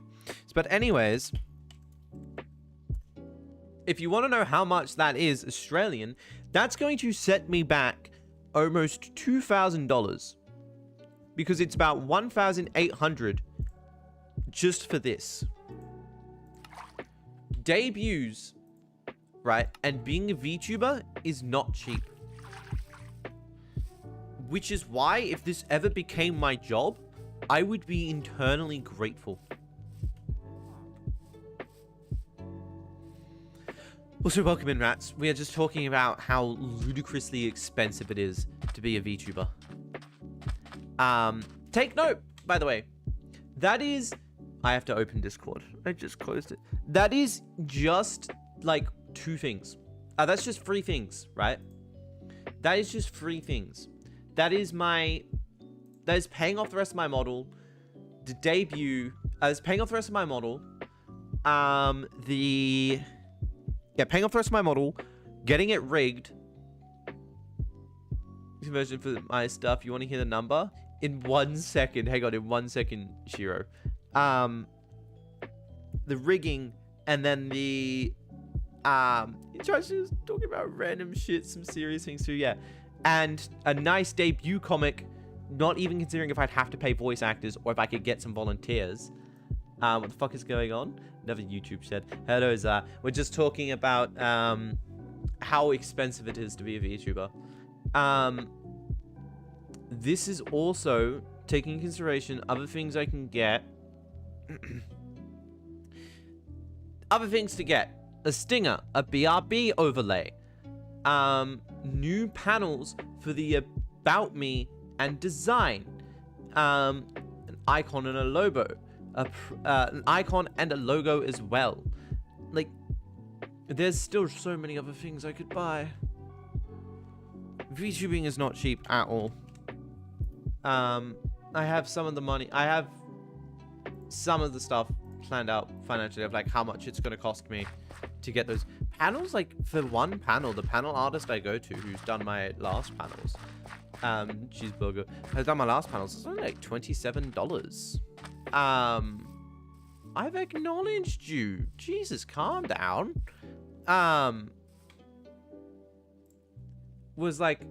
But anyways, if you want to know how much that is Australian, that's going to set me back almost $2,000. Because it's about 1,800 just for this. Debuts, right? And being a VTuber is not cheap. Which is why if this ever became my job, I would be internally grateful. Also, welcome in, rats. We are just talking about how ludicrously expensive it is to be a VTuber. Take note, by the way. That is... I have to open Discord. I just closed it. That is just, like, 2 things. That's just 3 things, right? That is just 3 things. That is paying off the rest of my model. The debut... is paying off the rest of my model. Yeah, paying off the rest of my model, getting it rigged. Conversion for my stuff. You want to hear the number? In 1 second. Hang on, in 1 second, Shiro. The rigging, and then the... Just talking about random shit, some serious things too, yeah. And a nice debut comic, not even considering if I'd have to pay voice actors or if I could get some volunteers. What the fuck is going on? Another YouTube said. Hello, Zah. We're just talking about how expensive it is to be a VTuber. This is also taking into consideration other things I can get. Other things to get. A stinger, a BRB overlay. New panels for the About Me and design. An icon and a logo. An icon and a logo as well. Like, there's still so many other things I could buy. VTubing is not cheap at all. I have some of the money. I have some of the stuff planned out financially of like how much it's going to cost me to get those panels. Like for one panel, the panel artist I go to who's done my last panels, Cheeseburger, has done my last panels. It's only like $27. I've acknowledged you. Jesus, calm down. It's like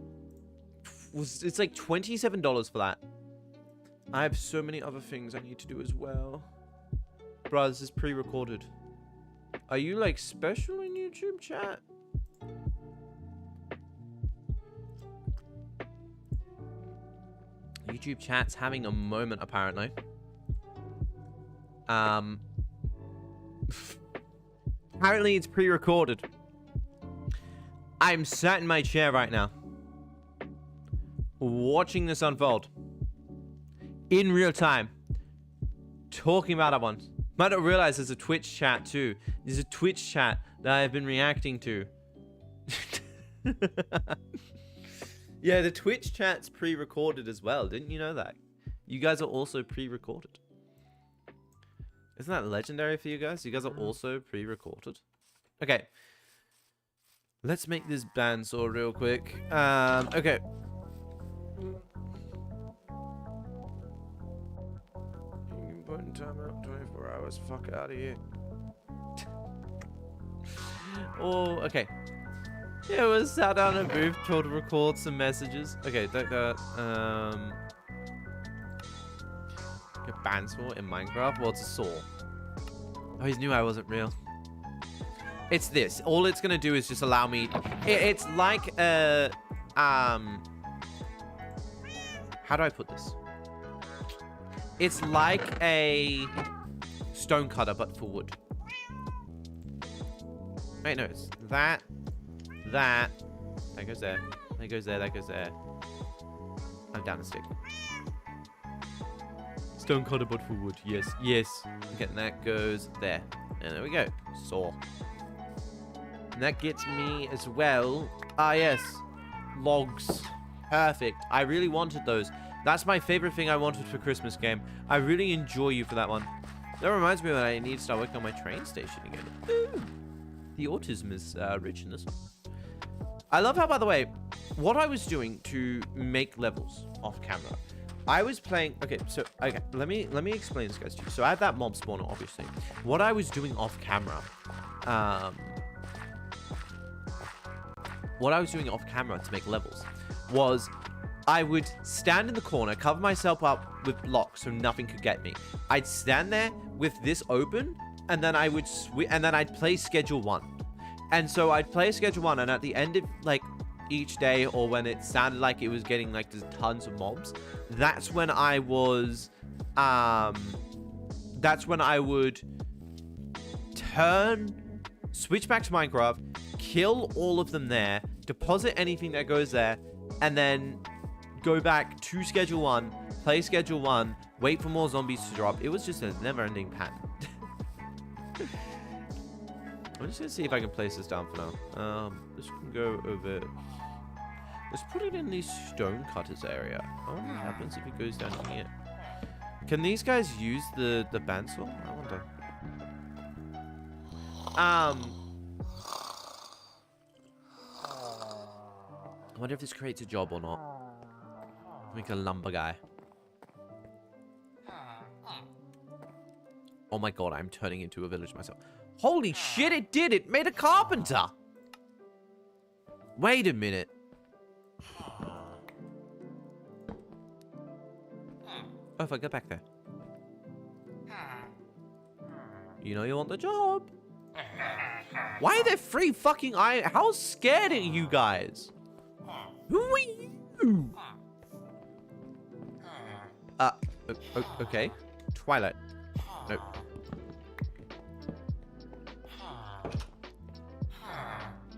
$27 for that. I have so many other things I need to do as well. Bruh, this is pre-recorded. Are you like special in YouTube chat? YouTube chat's having a moment apparently. Apparently it's pre-recorded. I'm sat in my chair right now, watching this unfold in real time, talking about it once. Might not realize there's a Twitch chat too. There's a Twitch chat that I've been reacting to. Yeah, the Twitch chat's pre-recorded as well. Didn't you know that? You guys are also pre-recorded. Isn't that legendary for you guys? You guys are also pre-recorded. Okay. Let's make this bandsaw real quick. Okay. Important time out 24 hours. Fuck out of here. Oh, okay. Yeah, we sat down in a booth, tried to record some messages. Okay, get bandsaw in Minecraft. Well, it's a saw. Oh, he knew I wasn't real. It's this. All it's gonna do is just allow me. It's like a how do I put this? It's like a stone cutter, but for wood. Wait, no, it's that. That goes there. That goes there. That goes there. I'm down a stick. Stone cutter, but for wood. Yes, yes. Okay, and that goes there. And there we go. Saw. that gets me as well. Ah, yes. Logs. Perfect. I really wanted those. That's my favorite thing I wanted for Christmas game. I really enjoy you for that one. That reminds me that I need to start working on my train station again. Ooh. The autism is rich in this one. I love how, by the way, what I was doing to make levels off camera. I was playing... Okay, let me explain this, guys, to you. So I have that mob spawner, obviously. What I was doing off camera... what I was doing off camera to make levels was I would stand in the corner, cover myself up with blocks so nothing could get me. I'd stand there with this open, and then I would I'd play schedule 1. And so I'd play schedule 1, and at the end of like each day, or when it sounded like it was getting like there's tons of mobs, that's when I was would switch back to Minecraft, kill all of them there, deposit anything that goes there, and then go back to schedule 1, play schedule 1, wait for more zombies to drop. It was just a never-ending pattern. I'm just gonna see if I can place this down for now. This can go over. Let's put it in the stone cutters area. I wonder what happens if it goes down here. Can these guys use the bandsaw? I wonder. I wonder if this creates a job or not. Make a lumber guy. Oh my god, I'm turning into a village myself. Holy shit, it did! It made a carpenter! Wait a minute. Oh, if I go back there. You know you want the job. Why are there 3 fucking iron? How scared are you guys? Who are you? Okay. Twilight. No.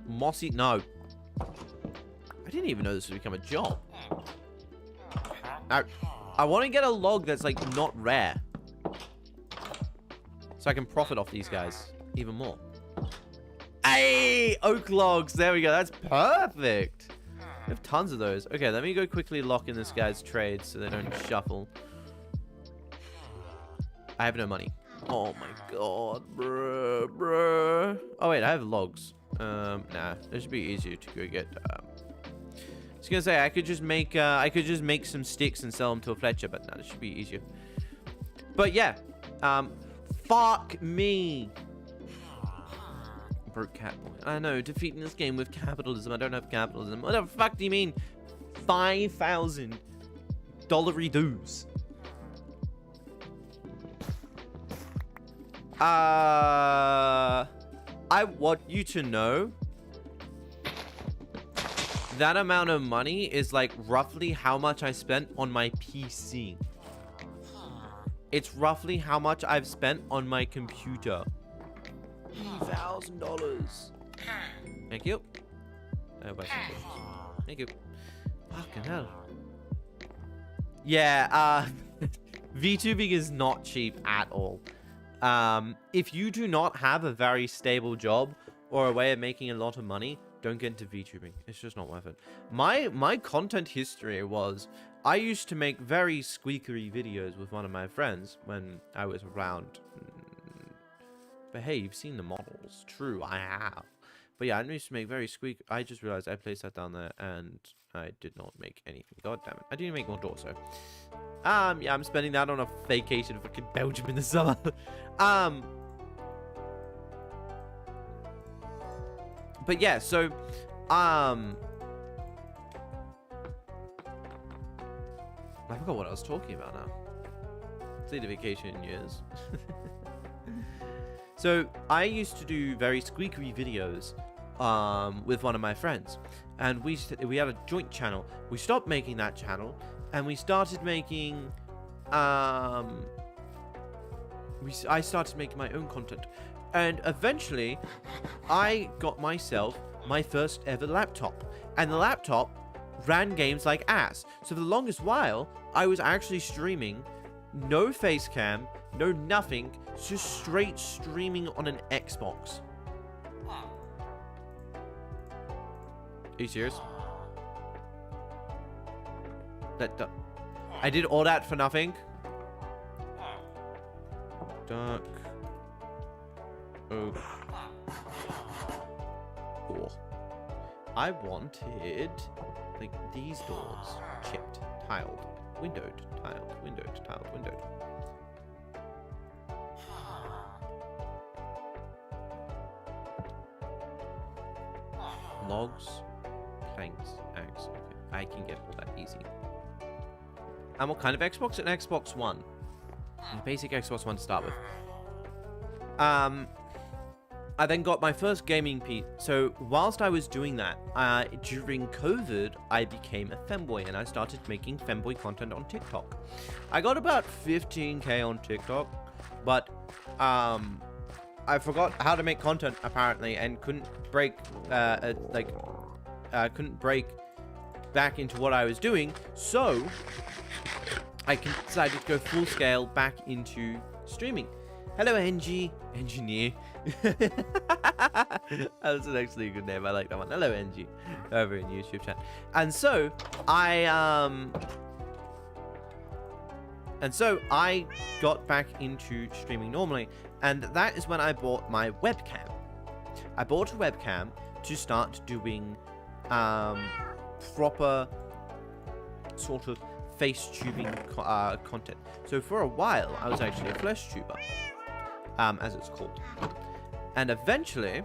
Mossy, no. I didn't even know this would become a job. Now, I want to get a log that's like not rare, so I can profit off these guys even more. Hey, oak logs. There we go. That's perfect. We have tons of those. Okay, let me go quickly lock in this guy's trade so they don't shuffle. I have no money. Oh my god, bruh. Oh wait, I have logs. Nah, this should be easier to go get. I was gonna say I could just make some sticks and sell them to a Fletcher, but no, this should be easier. But yeah, fuck me. Broke cat boy. I know, defeating this game with capitalism. I don't have capitalism. What the fuck do you mean? $5,000 dues. I want you to know that amount of money is like roughly how much I spent on my PC. It's roughly how much I've spent on my computer. $3,000. Thank you. Thank you. Fucking hell. Yeah, VTubing is not cheap at all. If you do not have a very stable job or a way of making a lot of money, don't get into VTubing. It's just not worth it. My content history was I used to make very squeakery videos with one of my friends when I was around. But hey, you've seen the models. True, I have. But yeah, I used to make very squeak. I just realized I placed that down there and I did not make anything. God damn it. I didn't make more doors, so. Yeah, I'm spending that on a vacation to fucking Belgium in the summer. But yeah, so, I forgot what I was talking about now. Say the vacation years. So, I used to do very squeakery videos, with one of my friends. And we had a joint channel. We stopped making that channel. And we started making, I started making my own content. And eventually, I got myself my first ever laptop. And the laptop ran games like ass. So for the longest while, I was actually streaming, no face cam, no nothing, just straight streaming on an Xbox. Are you serious? I did all that for nothing. Dark. Oh. Cool. I wanted like these doors chipped, tiled, windowed, tiled, windowed, tiled, windowed. Logs, planks, axe. Okay, I can get all that easy. And what kind of Xbox? An Xbox One. A basic Xbox One to start with. I then got my first gaming PC. So whilst I was doing that, during COVID, I became a femboy and I started making femboy content on TikTok. I got about 15k on TikTok, but I forgot how to make content apparently and couldn't break couldn't break back into what I was doing. So I decided to go full scale back into streaming. Hello, Engineer. That's actually a good name. I like that one. Hello, NG, over in YouTube chat. And so I got back into streaming normally, and that is when I bought my webcam. I bought a webcam to start doing proper sort of face tubing content. So for a while, I was actually a flesh tuber, as it's called. And eventually,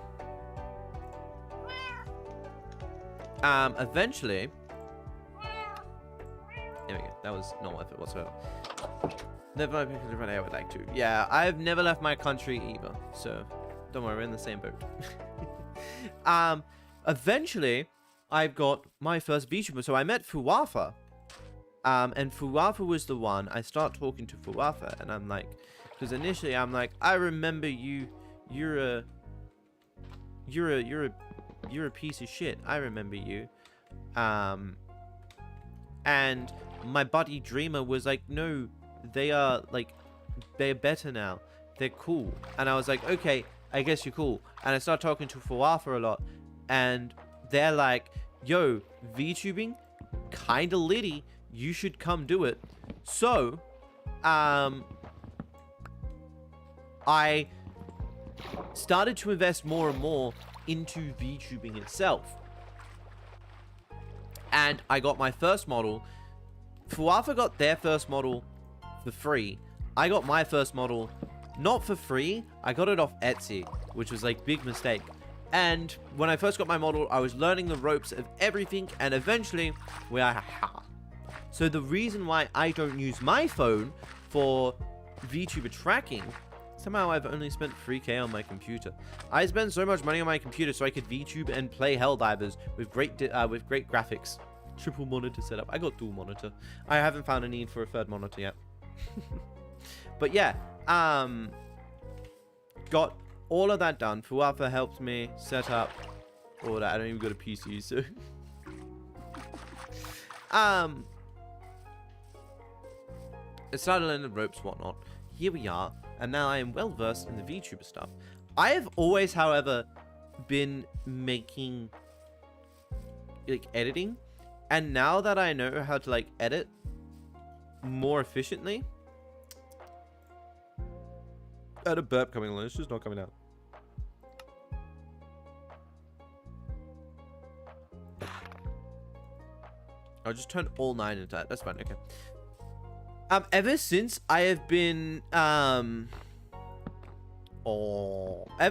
there we go. That was not worth it whatsoever. Never run I would like to. Yeah, I've never left my country either, so don't worry, we're in the same boat. Eventually, I've got my first VTuber. So I met Fuwafa. And Fuwafa was the one. I start talking to Fuwafa, and I'm like, because initially I'm like, I remember you. You're a piece of shit. I remember you. And my buddy Dreamer was like, no, they're better now. They're cool. And I was like, okay, I guess you're cool. And I started talking to Fuwafa a lot, and they're like, yo, VTubing, kinda litty. You should come do it. So, I started to invest more and more into VTubing itself. And I got my first model. Fuwafa got their first model for free. I got my first model not for free. I got it off Etsy, which was like big mistake. And when I first got my model, I was learning the ropes of everything, and eventually so the reason why I don't use my phone for VTuber tracking, somehow I've only spent 3k on my computer. I spent so much money on my computer so I could VTube and play Helldivers with great graphics. Triple monitor setup. I got dual monitor. I haven't found a need for a third monitor yet. But yeah, got all of that done. Fuwafa helped me set up all that. I don't even got a PC, so I started learning the ropes, whatnot. Here we are, and now I am well versed in the VTuber stuff. I have always, however, been making like editing, and now that I know how to like edit more efficiently, I had a burp coming along. It's just not coming out. I'll just turn all 9 into that. That's fine. Okay. Ever since I have been ever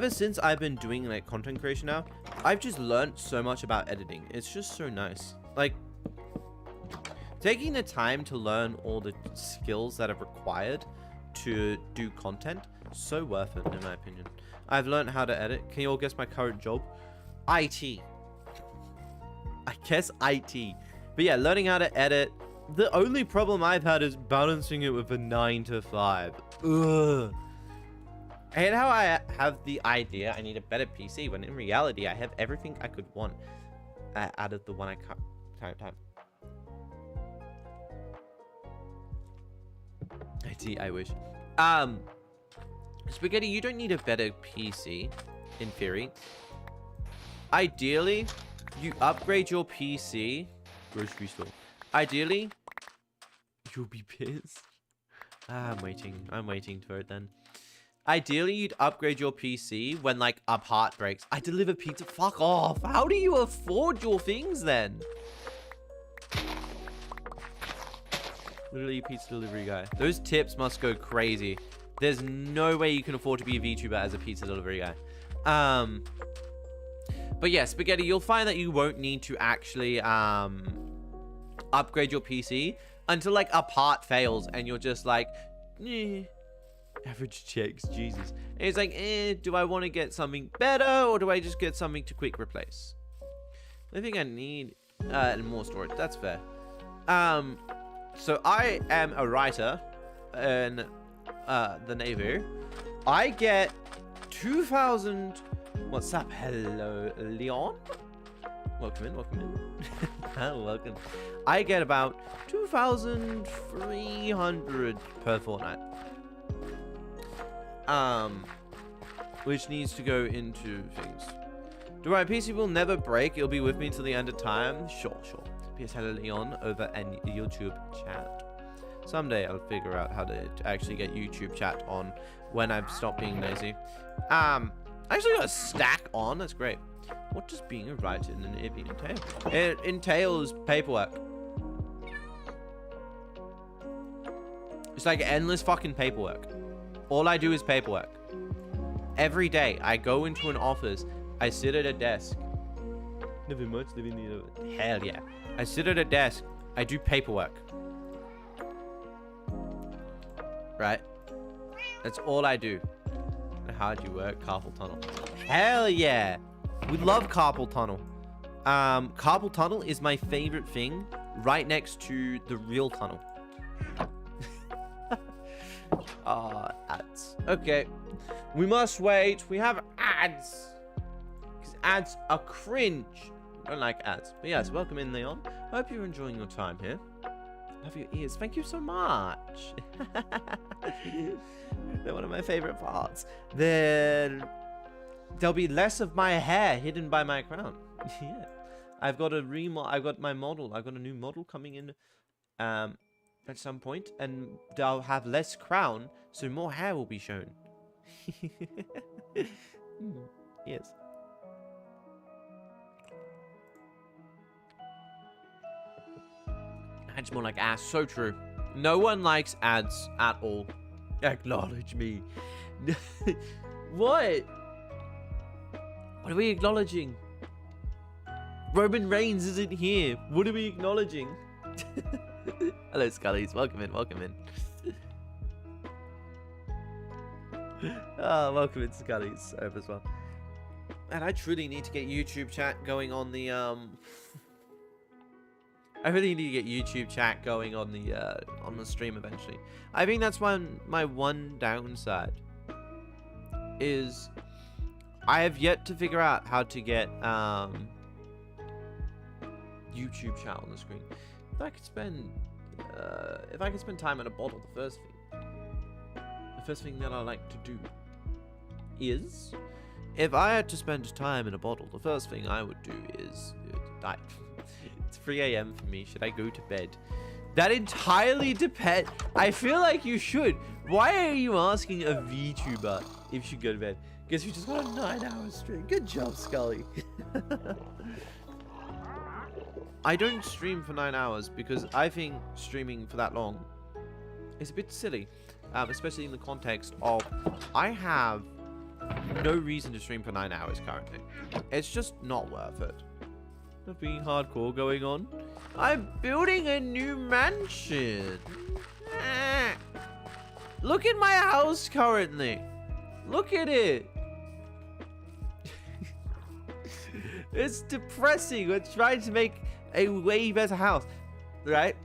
since I've been doing like content creation now, I've just learned so much about editing. It's just so nice. Like taking the time to learn all the skills that are required to do content, so worth it in my opinion. I've learned how to edit. Can you all guess my current job? IT. I guess IT. But yeah, learning how to edit. The only problem I've had is balancing it with a 9 to 5. Ugh. I hate how I have the idea I need a better PC when in reality I have everything I could want out of the one I can't. IT, I wish. Spaghetti, you don't need a better PC, in theory. Ideally, You upgrade your PC. Grocery store. Ideally, you'll be pissed. I'm waiting for it then. Ideally, you'd upgrade your PC when, like, a part breaks. I deliver pizza. Fuck off. How do you afford your things then? Literally pizza delivery guy. Those tips must go crazy. There's no way you can afford to be a VTuber as a pizza delivery guy. But yeah, Spaghetti, you'll find that you won't need to actually upgrade your PC until like a part fails and you're just like, average checks, Jesus. And it's like, do I want to get something better or do I just get something to quick replace? I think I need more storage. That's fair. So I am a writer in the Navy. I get 2,000. What's up? Hello, Leon. Welcome in. Welcome. I get about 2,300 per fortnight. Which needs to go into things. Do my PC will never break. It'll be with me till the end of time. Sure. PS hello Leon over in YouTube chat. Someday I'll figure out how to actually get YouTube chat on when I've stopped being lazy. I actually got a stack on. That's great. What does being a writer in an Navy entail? It entails paperwork. It's like endless fucking paperwork. All I do is paperwork. Every day I go into an office. I sit at a desk. Never much living the hell yeah. I sit at a desk. I do paperwork. Right? That's all I do. How do you work? Carpal tunnel. Hell yeah. We love carpal tunnel. Carpal tunnel is my favorite thing right next to the real tunnel. Ads. Okay. We must wait. We have ads. Because ads are cringe. I don't like ads. But yes, welcome in, Leon. Hope you're enjoying your time here. Love your ears. Thank you so much. They're one of my favorite parts. Then there'll be less of my hair hidden by my crown. Yeah. I've got a I've got my model. I've got a new model coming in at some point, and they'll have less crown, so more hair will be shown. Yes. Ads more like ass. So true. No one likes ads at all. Acknowledge me. What? What are we acknowledging? Roman Reigns isn't here. What are we acknowledging? Hello, Scullies. Welcome in. Welcome in, Scullies. Over as well. And I truly need to get YouTube chat going on the I really need to get YouTube chat going on the stream eventually. I think that's my one downside is I have yet to figure out how to get YouTube chat on the screen. If I could spend time in a bottle, the first thing that I like to do is, if I had to spend time in a bottle, the first thing I would do is it's 3 a.m. for me. Should I go to bed? That entirely depends. I feel like you should. Why are you asking a VTuber if you should go to bed? Guess you just got a 9-hour stream. Good job, Scully. I don't stream for 9 hours because I think streaming for that long is a bit silly. Especially in the context of I have no reason to stream for 9 hours currently. It's just not worth it. Not being hardcore going on. I'm building a new mansion. Look at my house currently. Look at it. It's depressing. We're trying to make a way better house, right?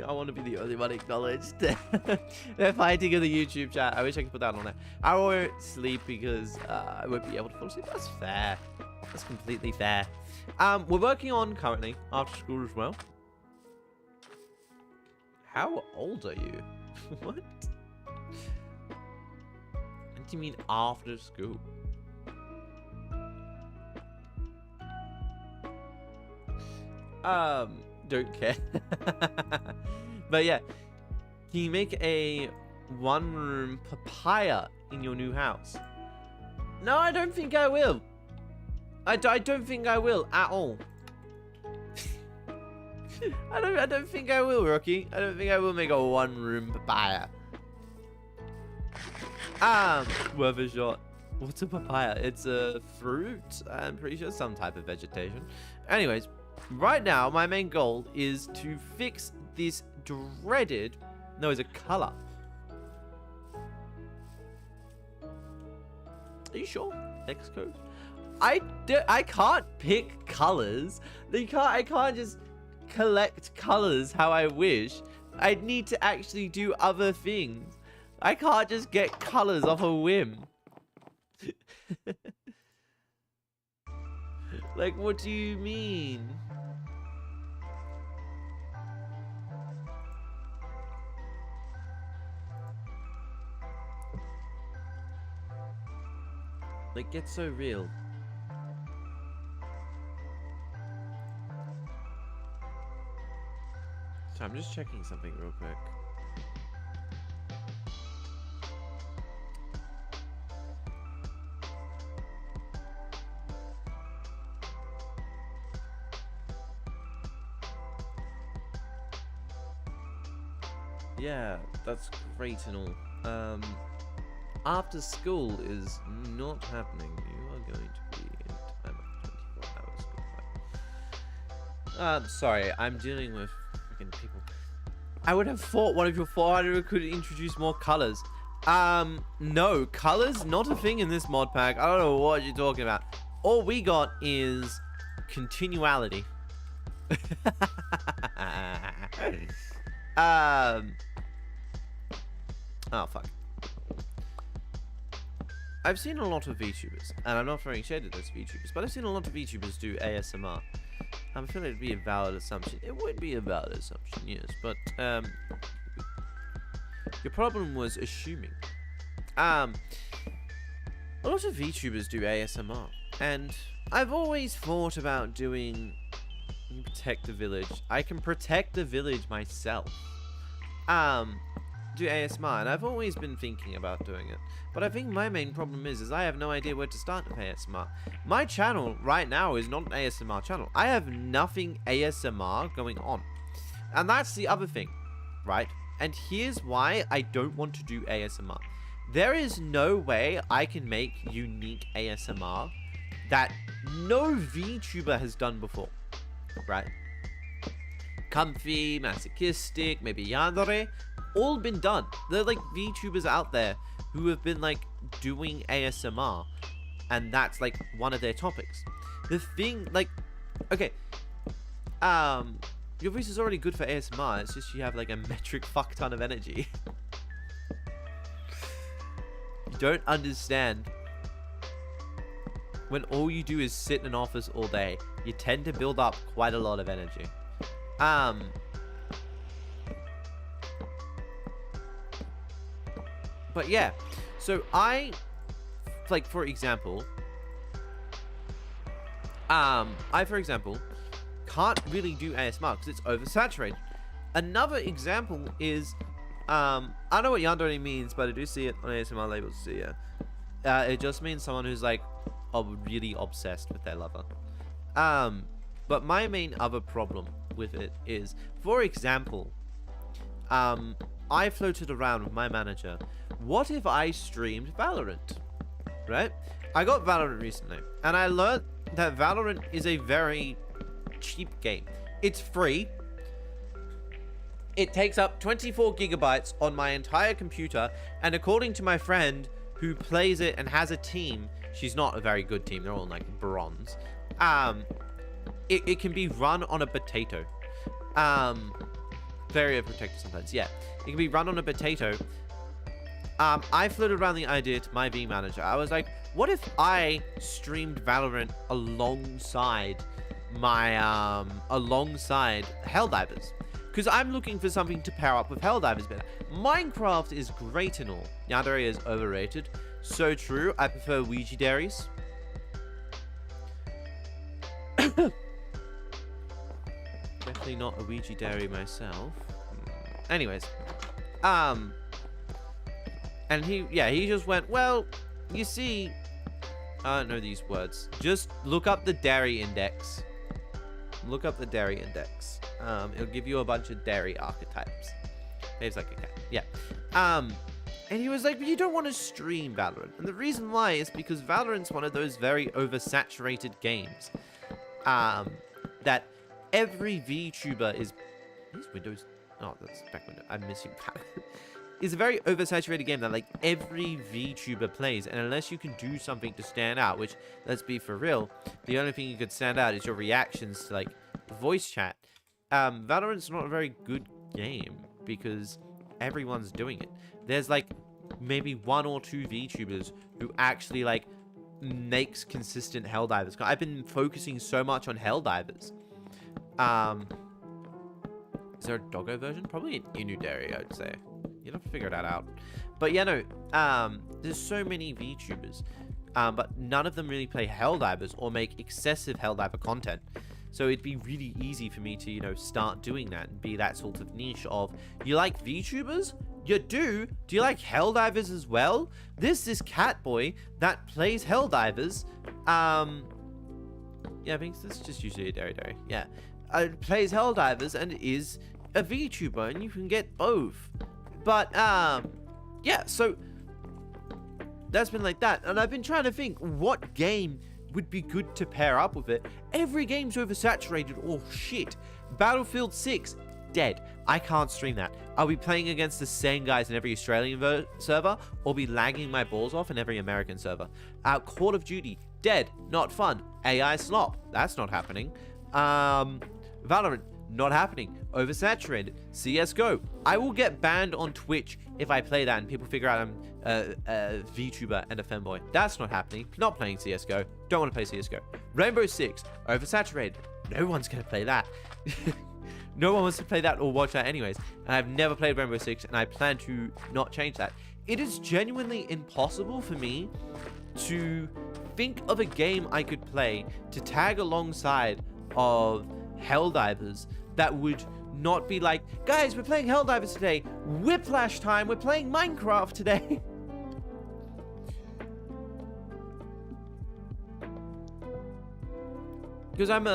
I want to be the only one acknowledged. They're fighting in the YouTube chat. I wish I could put that on there. I won't sleep because I won't be able to fall asleep. That's fair. That's completely fair. We're working on currently after school as well. How old are you? What? What do you mean after school? Don't care. But yeah, can you make a one-room papaya in your new house? No, I don't think I will. I don't think I will at all. I don't think I will, Rocky. I don't think I will make a one-room papaya. Worth a shot. What's a papaya? It's a fruit. I'm pretty sure some type of vegetation. Anyways, right now my main goal is to fix this dreaded. No, it's a color. Are you sure? Xcode? I can't pick colors. I can't just collect colors how I wish. I'd need to actually do other things. I can't just get colors off a whim. Like, what do you mean? Like, get so real. So I'm just checking something real quick. Yeah, that's great and all. After school is not happening. You are going to be in time of 24 hours. Goodbye. Sorry, I'm dealing with freaking people. I would have thought one of your 400 could introduce more colors. No, colors not a thing in this mod pack. I don't know what you're talking about. All we got is continuality. Oh, fuck. I've seen a lot of VTubers, and I'm not throwing shade at those VTubers, but I've seen a lot of VTubers do ASMR. I'm feeling it'd be a valid assumption. It would be a valid assumption, yes, but, your problem was assuming. A lot of VTubers do ASMR, and I've always thought about doing Protect the Village. I can protect the village myself. Do ASMR, and I've always been thinking about doing it. But I think my main problem is I have no idea where to start with ASMR. My channel right now is not an ASMR channel. I have nothing ASMR going on. And that's the other thing, right? And here's why I don't want to do ASMR. There is no way I can make unique ASMR that no VTuber has done before, right? Comfy, masochistic, maybe yandere, all been done. There are like VTubers out there who have been like doing ASMR, and that's like one of their topics. The thing, like, okay, your voice is already good for ASMR. It's just you have like a metric fuck ton of energy. You don't understand. When all you do is sit in an office all day, you tend to build up quite a lot of energy. But yeah, so I, like, for example, can't really do ASMR because it's oversaturated. Another example is, I don't know what yandere means, but I do see it on ASMR labels, so yeah. It just means someone who's, like, really obsessed with their lover. But my main other problem with it is, for example, I floated around with my manager. What if I streamed Valorant? Right? I got Valorant recently, and I learned that Valorant is a very cheap game. It's free. It takes up 24 gigabytes on my entire computer, and according to my friend who plays it and has a team, she's not a very good team, they're all like bronze, it can be run on a potato. Very overprotected sometimes, yeah. It can be run on a potato. I floated around the idea to my V manager. I was like, what if I streamed Valorant alongside my, alongside Helldivers? Because I'm looking for something to pair up with Helldivers better. Minecraft is great and all. Yandere is overrated. So true. I prefer Ouija Dairies. Definitely not a Ouija Dairy myself. Anyways, and he just went, well, you see, I don't know these words. Just look up the dairy index. Look up the dairy index. It'll give you a bunch of dairy archetypes. Dave's like, okay, yeah. And he was like, but you don't want to stream Valorant. And the reason why is because Valorant's one of those very oversaturated games. That every VTuber is... These windows... Oh, that's back window. I'm missing that. It's a very oversaturated game that, like, every VTuber plays. And unless you can do something to stand out, which, let's be for real, the only thing you could stand out is your reactions to, like, voice chat. Valorant's not a very good game because everyone's doing it. There's, like, maybe 1 or 2 VTubers who actually, like, makes consistent Helldivers. I've been focusing so much on Helldivers. Is there a doggo version? Probably an Inudairy, I'd say. You'd have to figure that out. But yeah, no. There's so many VTubers. But none of them really play Helldivers or make excessive Helldiver content. So it'd be really easy for me to, you know, start doing that and be that sort of niche of, you like VTubers? You do? Do you like Helldivers as well? This is Catboy that plays Helldivers. Yeah, I think this is just usually a Dairy. Yeah. Plays Helldivers and is a VTuber, and you can get both. But, yeah, so that's been like that. And I've been trying to think what game would be good to pair up with it. Every game's oversaturated or shit. Battlefield 6, dead. I can't stream that. I'll be playing against the same guys in every Australian server, or be lagging my balls off in every American server. Call of Duty, dead. Not fun. AI slop. That's not happening. Valorant, not happening. Oversaturated. CSGO. I will get banned on Twitch if I play that and people figure out I'm a VTuber and a femboy. That's not happening. Not playing CSGO. Don't want to play CSGO. Rainbow Six. Oversaturated. No one's going to play that. No one wants to play that or watch that anyways. And I've never played Rainbow Six, and I plan to not change that. It is genuinely impossible for me to think of a game I could play to tag alongside of Helldivers that would not be like, guys, we're playing Helldivers today. Whiplash time. We're playing Minecraft today. Because I'm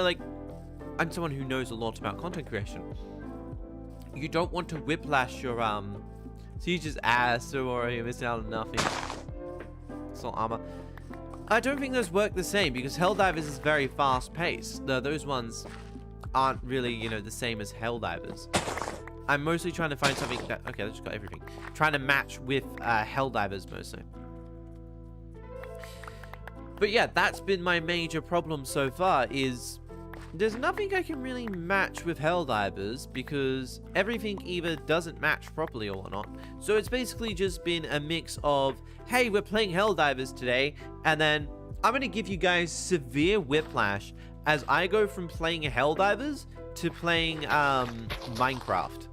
someone who knows a lot about content creation. You don't want to whiplash your Siege's ass, or you're missing out on nothing. Assault armor. I don't think those work the same because Helldivers is very fast paced. Those ones aren't really, you know, the same as Helldivers. I'm mostly trying to find something that... Okay, I just got everything. Trying to match with Helldivers mostly. But yeah, that's been my major problem so far is... There's nothing I can really match with Helldivers because everything either doesn't match properly or whatnot. So it's basically just been a mix of, hey, we're playing Helldivers today, and then I'm going to give you guys severe whiplash as I go from playing Helldivers to playing Minecraft.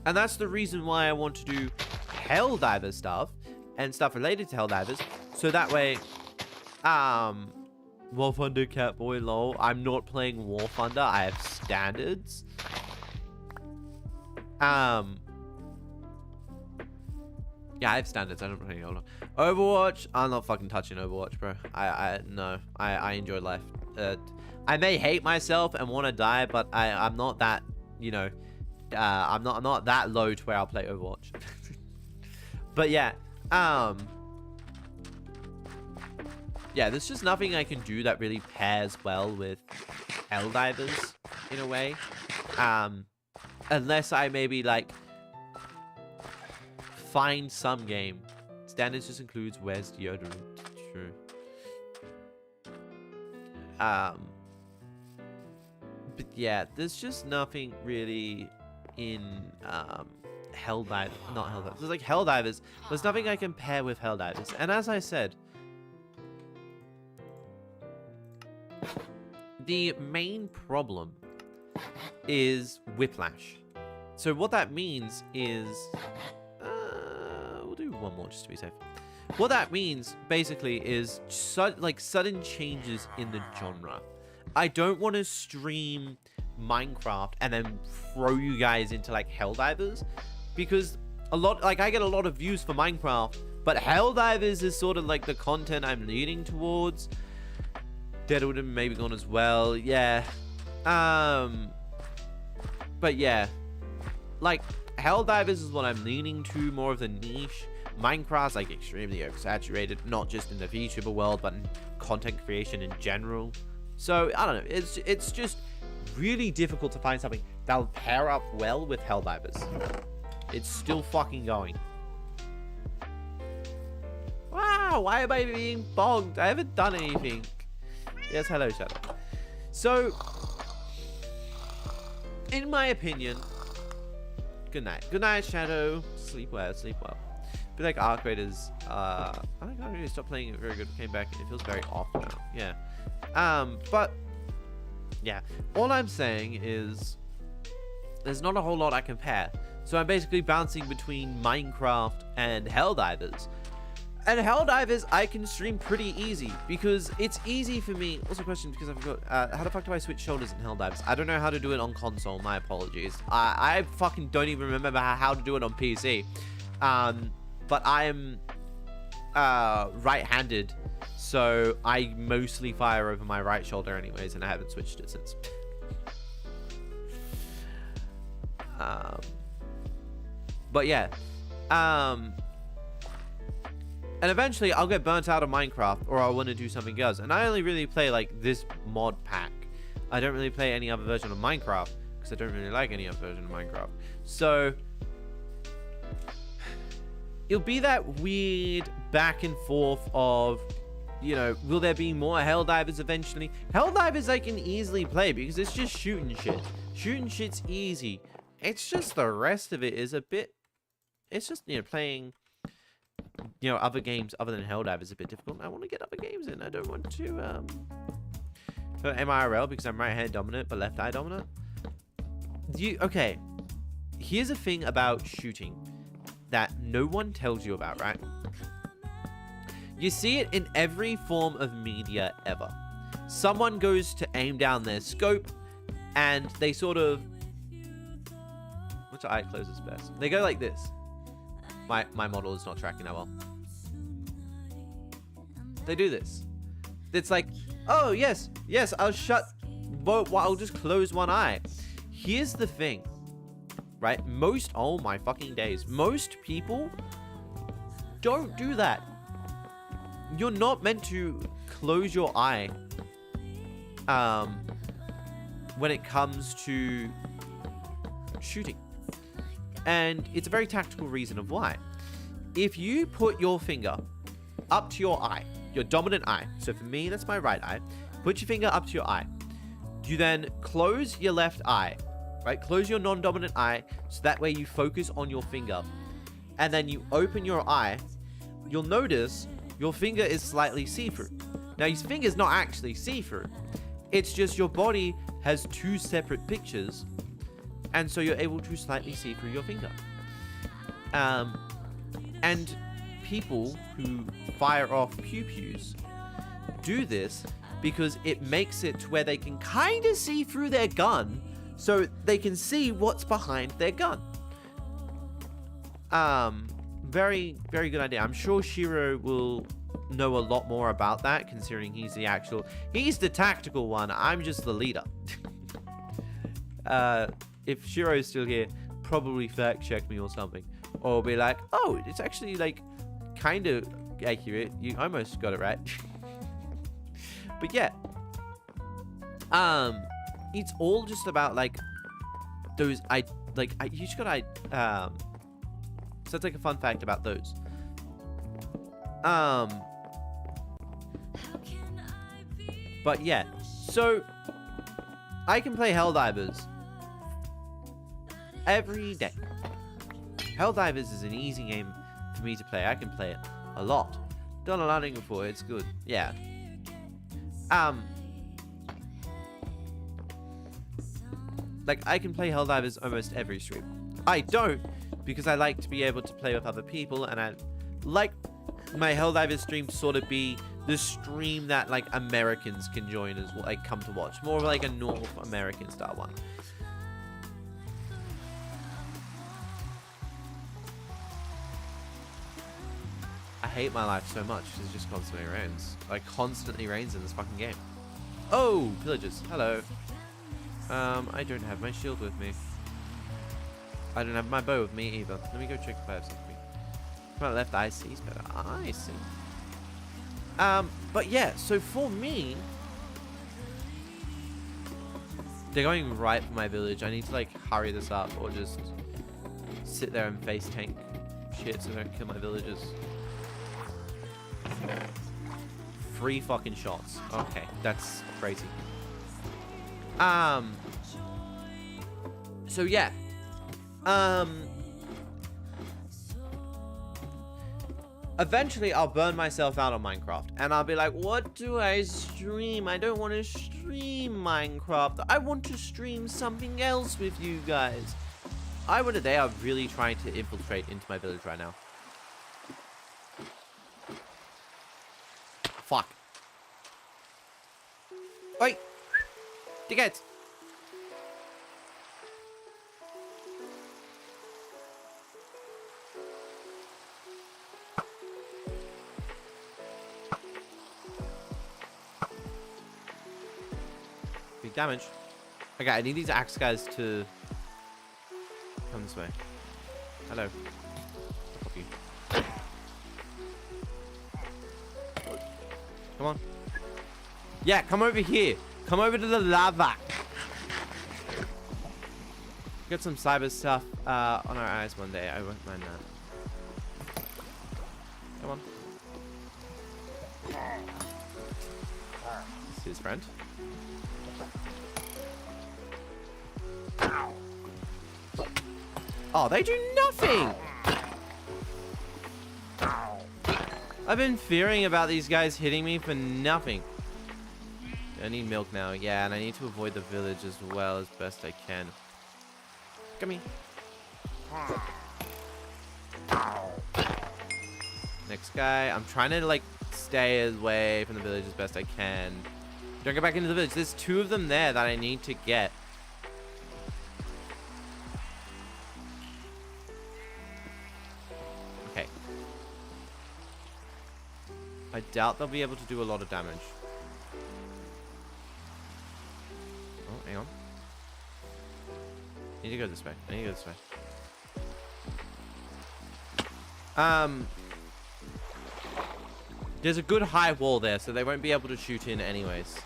And that's the reason why I want to do Helldiver stuff and stuff related to Helldivers, so that way... War Thunder, Catboy, lol. I'm not playing War Thunder. I have standards. Yeah, I have standards. I don't play Overwatch. I'm not fucking touching Overwatch, bro. No. I enjoy life. I may hate myself and want to die, but I'm not that, you know, I'm not that low to where I'll play Overwatch. But yeah, yeah, there's just nothing I can do that really pairs well with Helldivers in a way. Unless I maybe like find some game. Standards just includes where's deodorant. True. But yeah, there's just nothing really in Helldivers. Not Helldivers. There's like Helldivers. There's nothing I can pair with Helldivers. And as I said, the main problem is whiplash. So what that means is... we'll do one more just to be safe. What that means basically is sudden changes in the genre. I don't want to stream Minecraft and then throw you guys into like Helldivers, because I get a lot of views for Minecraft, but Helldivers is sort of like the content I'm leaning towards. Dead would have maybe gone as well, yeah. But yeah, like Helldivers is what I'm leaning to, more of the niche. Minecraft's like extremely oversaturated, not just in the VTuber world, but in content creation in general. So I don't know, it's just really difficult to find something that'll pair up well with Helldivers. It's still fucking going. Wow, why am I being bogged? I haven't done anything. Yes, hello, Shadow. So, in my opinion, good night. Good night, Shadow. Sleep well, sleep well. But like Arc Raiders, I think I really stopped playing it very good. Came back, it feels very off now. Yeah. But yeah, all I'm saying is there's not a whole lot I compare. So I'm basically bouncing between Minecraft and Helldivers. And Helldivers I can stream pretty easy because it's easy for me. Also, question, because I forgot, how the fuck do I switch shoulders in Helldivers? I don't know how to do it on console. My apologies. I fucking don't even remember how to do it on PC. But I'm right-handed, so I mostly fire over my right shoulder anyways, and I haven't switched it since. But yeah. And eventually I'll get burnt out of Minecraft, or I'll want to do something else. And I only really play like this mod pack. I don't really play any other version of Minecraft because I don't really like any other version of Minecraft. So it'll be that weird back and forth of, you know, will there be more Helldivers eventually? Helldivers I can easily play because it's just shooting shit. Shooting shit's easy. It's just the rest of it is a bit, it's just, you know, playing, you know, other games other than Helldivers is a bit difficult. I want to get other games in. I don't want to for MIRL because I'm right hand dominant but left eye dominant. Okay, here's a thing about shooting that no one tells you about, right? You see it in every form of media ever. Someone goes to aim down their scope and they sort of, which eye closes best? They go like this. My model is not tracking that well. They do this. It's like, oh, yes, I'll I'll just close one eye. Here's the thing, right? Oh my fucking days. Most people don't do that. You're not meant to close your eye when it comes to shooting. And it's a very tactical reason of why. If you put your finger up to your eye, your dominant eye, so for me, that's my right eye, put your finger up to your eye. You then close your left eye, right? Close your non-dominant eye, so that way you focus on your finger. And then you open your eye, you'll notice your finger is slightly see-through. Now, your finger's not actually see-through. It's just your body has two separate pictures, and so you're able to slightly see through your finger. And people who fire off pew-pews do this because it makes it to where they can kind of see through their gun, so they can see what's behind their gun. Very, very good idea. I'm sure Shiro will know a lot more about that, considering he's the tactical one. I'm just the leader. If Shiro's still here, probably fact check me or something, or be like, oh, it's actually like kind of accurate. You almost got it right. But yeah, it's all just about like those. You just gotta. So that's like a fun fact about those. But yeah, so I can play Helldivers every day. Helldivers is an easy game for me to play. I can play it a lot. Done a lot before. It's good. Yeah. Like I can play Helldivers almost every stream. I don't because I like to be able to play with other people, and I like my Helldivers stream sort of be the stream that like Americans can join as well, like come to watch. More of like a North American style one. I hate my life so much because it just constantly rains. Like constantly rains in this fucking game. Oh, pillagers. Hello. I don't have my shield with me. I don't have my bow with me either. Let me go check if I have something. My left eye sees better. I see. But yeah, so for me, they're going right for my village. I need to like hurry this up or just sit there and face tank shit so I don't kill my villagers. 3 fucking shots. Okay, that's crazy. So yeah. Eventually I'll burn myself out on Minecraft and I'll be like, what do I stream? I don't want to stream Minecraft. I want to stream something else with you guys. They are really trying to infiltrate into my village right now. Fuck. Wait. Dickheads. Big damage. Okay, I need these axe guys to come this way. Hello. Fuck you. Come on. Yeah, come over here. Come over to the lava. Get some cyber stuff on our eyes one day. I won't mind that. Come on. This is his friend. Oh, they do nothing! I've been fearing about these guys hitting me for nothing. I need milk now, yeah, and I need to avoid the village as well as best I can. Come here. Next guy. I'm trying to, like, stay away from the village as best I can. Don't go back into the village. There's 2 of them there that I need to get. Okay. I doubt they'll be able to do a lot of damage. Oh, hang on. I need to go this way. I need to go this way. There's a good high wall there, so they won't be able to shoot in anyways.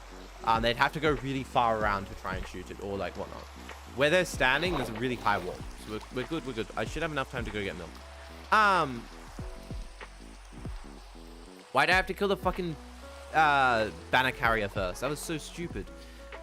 They'd have to go really far around to try and shoot it, or like whatnot. Where they're standing, there's a really high wall. So we're good, we're good. I should have enough time to go get milk. Why'd I have to kill the fucking banner carrier first? That was so stupid.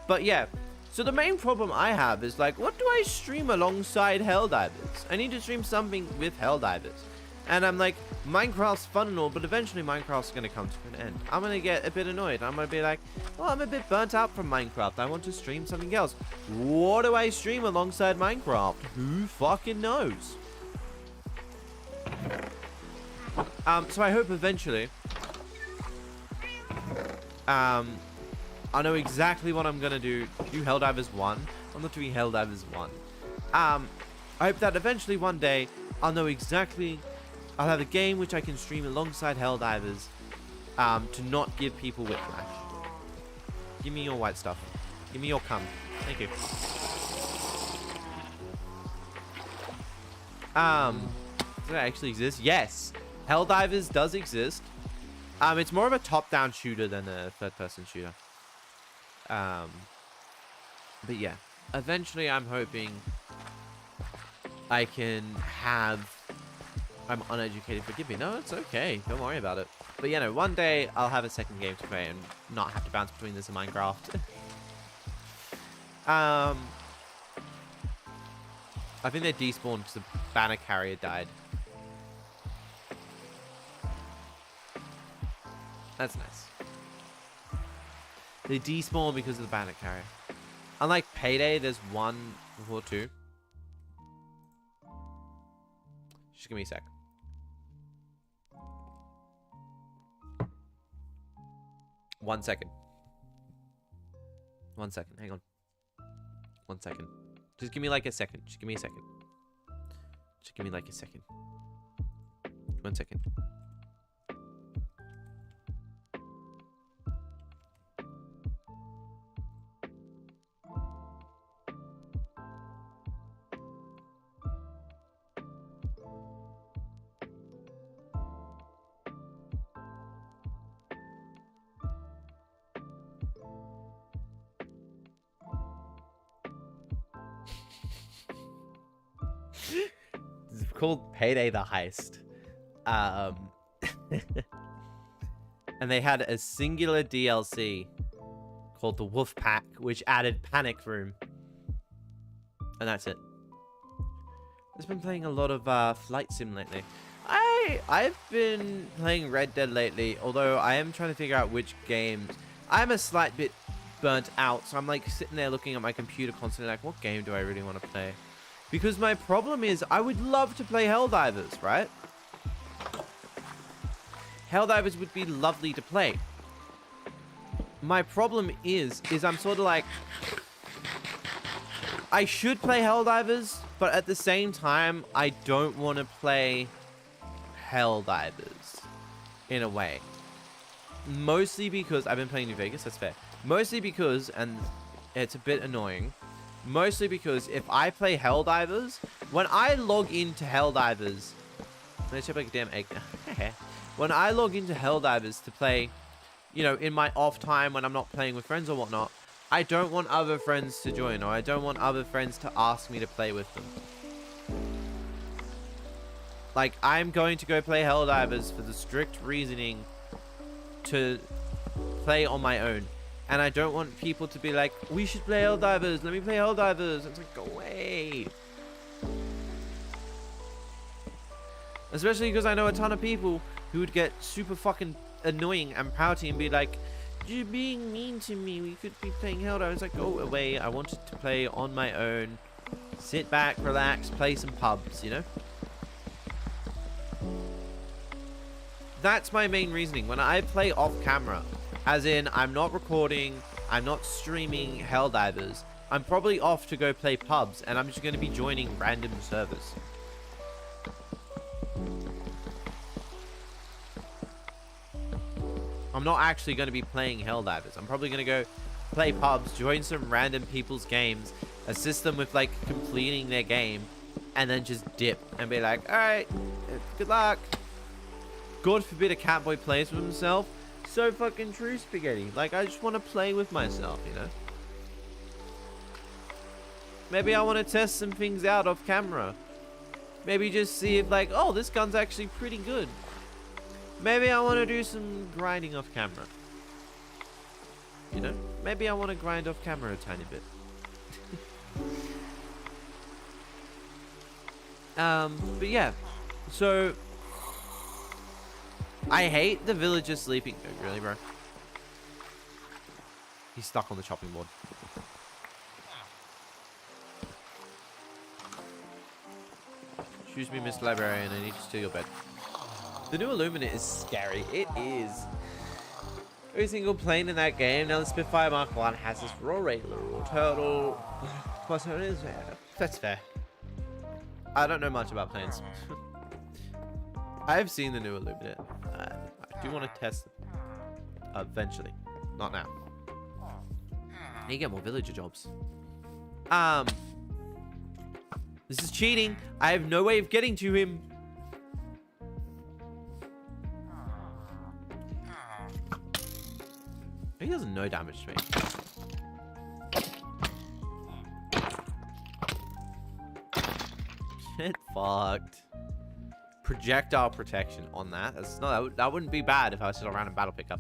But yeah, so the main problem I have is like, what do I stream alongside Helldivers? I need to stream something with Helldivers. And I'm like, Minecraft's fun and all, but eventually Minecraft's going to come to an end. I'm going to get a bit annoyed. I'm going to be like, well, I'm a bit burnt out from Minecraft. I want to stream something else. What do I stream alongside Minecraft? Who fucking knows? So I hope eventually, I know exactly what I'm going to do Helldivers 1. I'm not doing Helldivers 1. I hope that eventually one day I'll know exactly... I'll have a game which I can stream alongside Helldivers to not give people whiplash. Give me your white stuff. Give me your cum. Thank you. Does it actually exist? Yes. Helldivers does exist. It's more of a top-down shooter than a third-person shooter. But yeah. Eventually, I'm hoping I can have... I'm uneducated, forgive me. No, it's okay. Don't worry about it. But yeah, no, one day I'll have a second game to play and not have to bounce between this and Minecraft. I think they despawned because the banner carrier died. That's nice. They despawn because of the banner carrier. Unlike Payday, there's 1 or 2. Just give me a sec. 1 second. 1 second. Hang on. 1 second. Just give me like a second. Just give me a second. Just give me like a second. 1 second. It's called Payday the Heist. And they had a singular DLC called the Wolf Pack, which added Panic Room. And that's it. I've been playing a lot of Flight Sim lately. I've been playing Red Dead lately, although I am trying to figure out which games. I'm a slight bit burnt out, so I'm like sitting there looking at my computer constantly like, what game do I really want to play? Because my problem is, I would love to play Helldivers, right? Helldivers would be lovely to play. My problem is I'm sort of like, I should play Helldivers, but at the same time, I don't want to play Helldivers in a way. Mostly because I've been playing New Vegas, that's fair. Mostly because, and it's a bit annoying, mostly because if I play Helldivers, when I log into Helldivers, let's check like a damn egg. When I log into Helldivers to play, you know, in my off time when I'm not playing with friends or whatnot, I don't want other friends to join, or I don't want other friends to ask me to play with them. Like, I'm going to go play Helldivers for the strict reasoning to play on my own. And I don't want people to be like, we should play Helldivers, let me play Helldivers. It's like, go away. Especially because I know a ton of people who would get super fucking annoying and pouty and be like, you're being mean to me, we could be playing Helldivers. It's like, go away, I wanted to play on my own. Sit back, relax, play some pubs, you know? That's my main reasoning. When I play off camera, as in I'm not recording, I'm not streaming Helldivers, I'm probably off to go play pubs, and I'm just going to be joining random servers. I'm not actually going to be playing Helldivers. I'm probably going to go play pubs, join some random people's games, assist them with like completing their game, and then just dip and be like, alright, good luck. God forbid a catboy plays with himself. So fucking true, Spaghetti. Like, I just want to play with myself, you know? Maybe I want to test some things out off camera. Maybe just see if like, oh, this gun's actually pretty good. Maybe I want to do some grinding off camera. You know? Maybe I want to grind off camera a tiny bit. But yeah. So, I hate the villager sleeping. Oh, really, bro? He's stuck on the chopping board. Excuse me, Mr. Librarian. I need to steal your bed. The new Illuminate is scary. It is. Every single plane in that game, now the Spitfire Mark 1 has this raw regular raw turtle. Plus, it is fair. That's fair. I don't know much about planes. I've seen the new Illuminate. I do want to test it eventually. Not now. You get more villager jobs. This is cheating. I have no way of getting to him. He does no damage to me. Get fucked. Projectile protection on that. That's not, that wouldn't be bad if I was still around in battle pickup.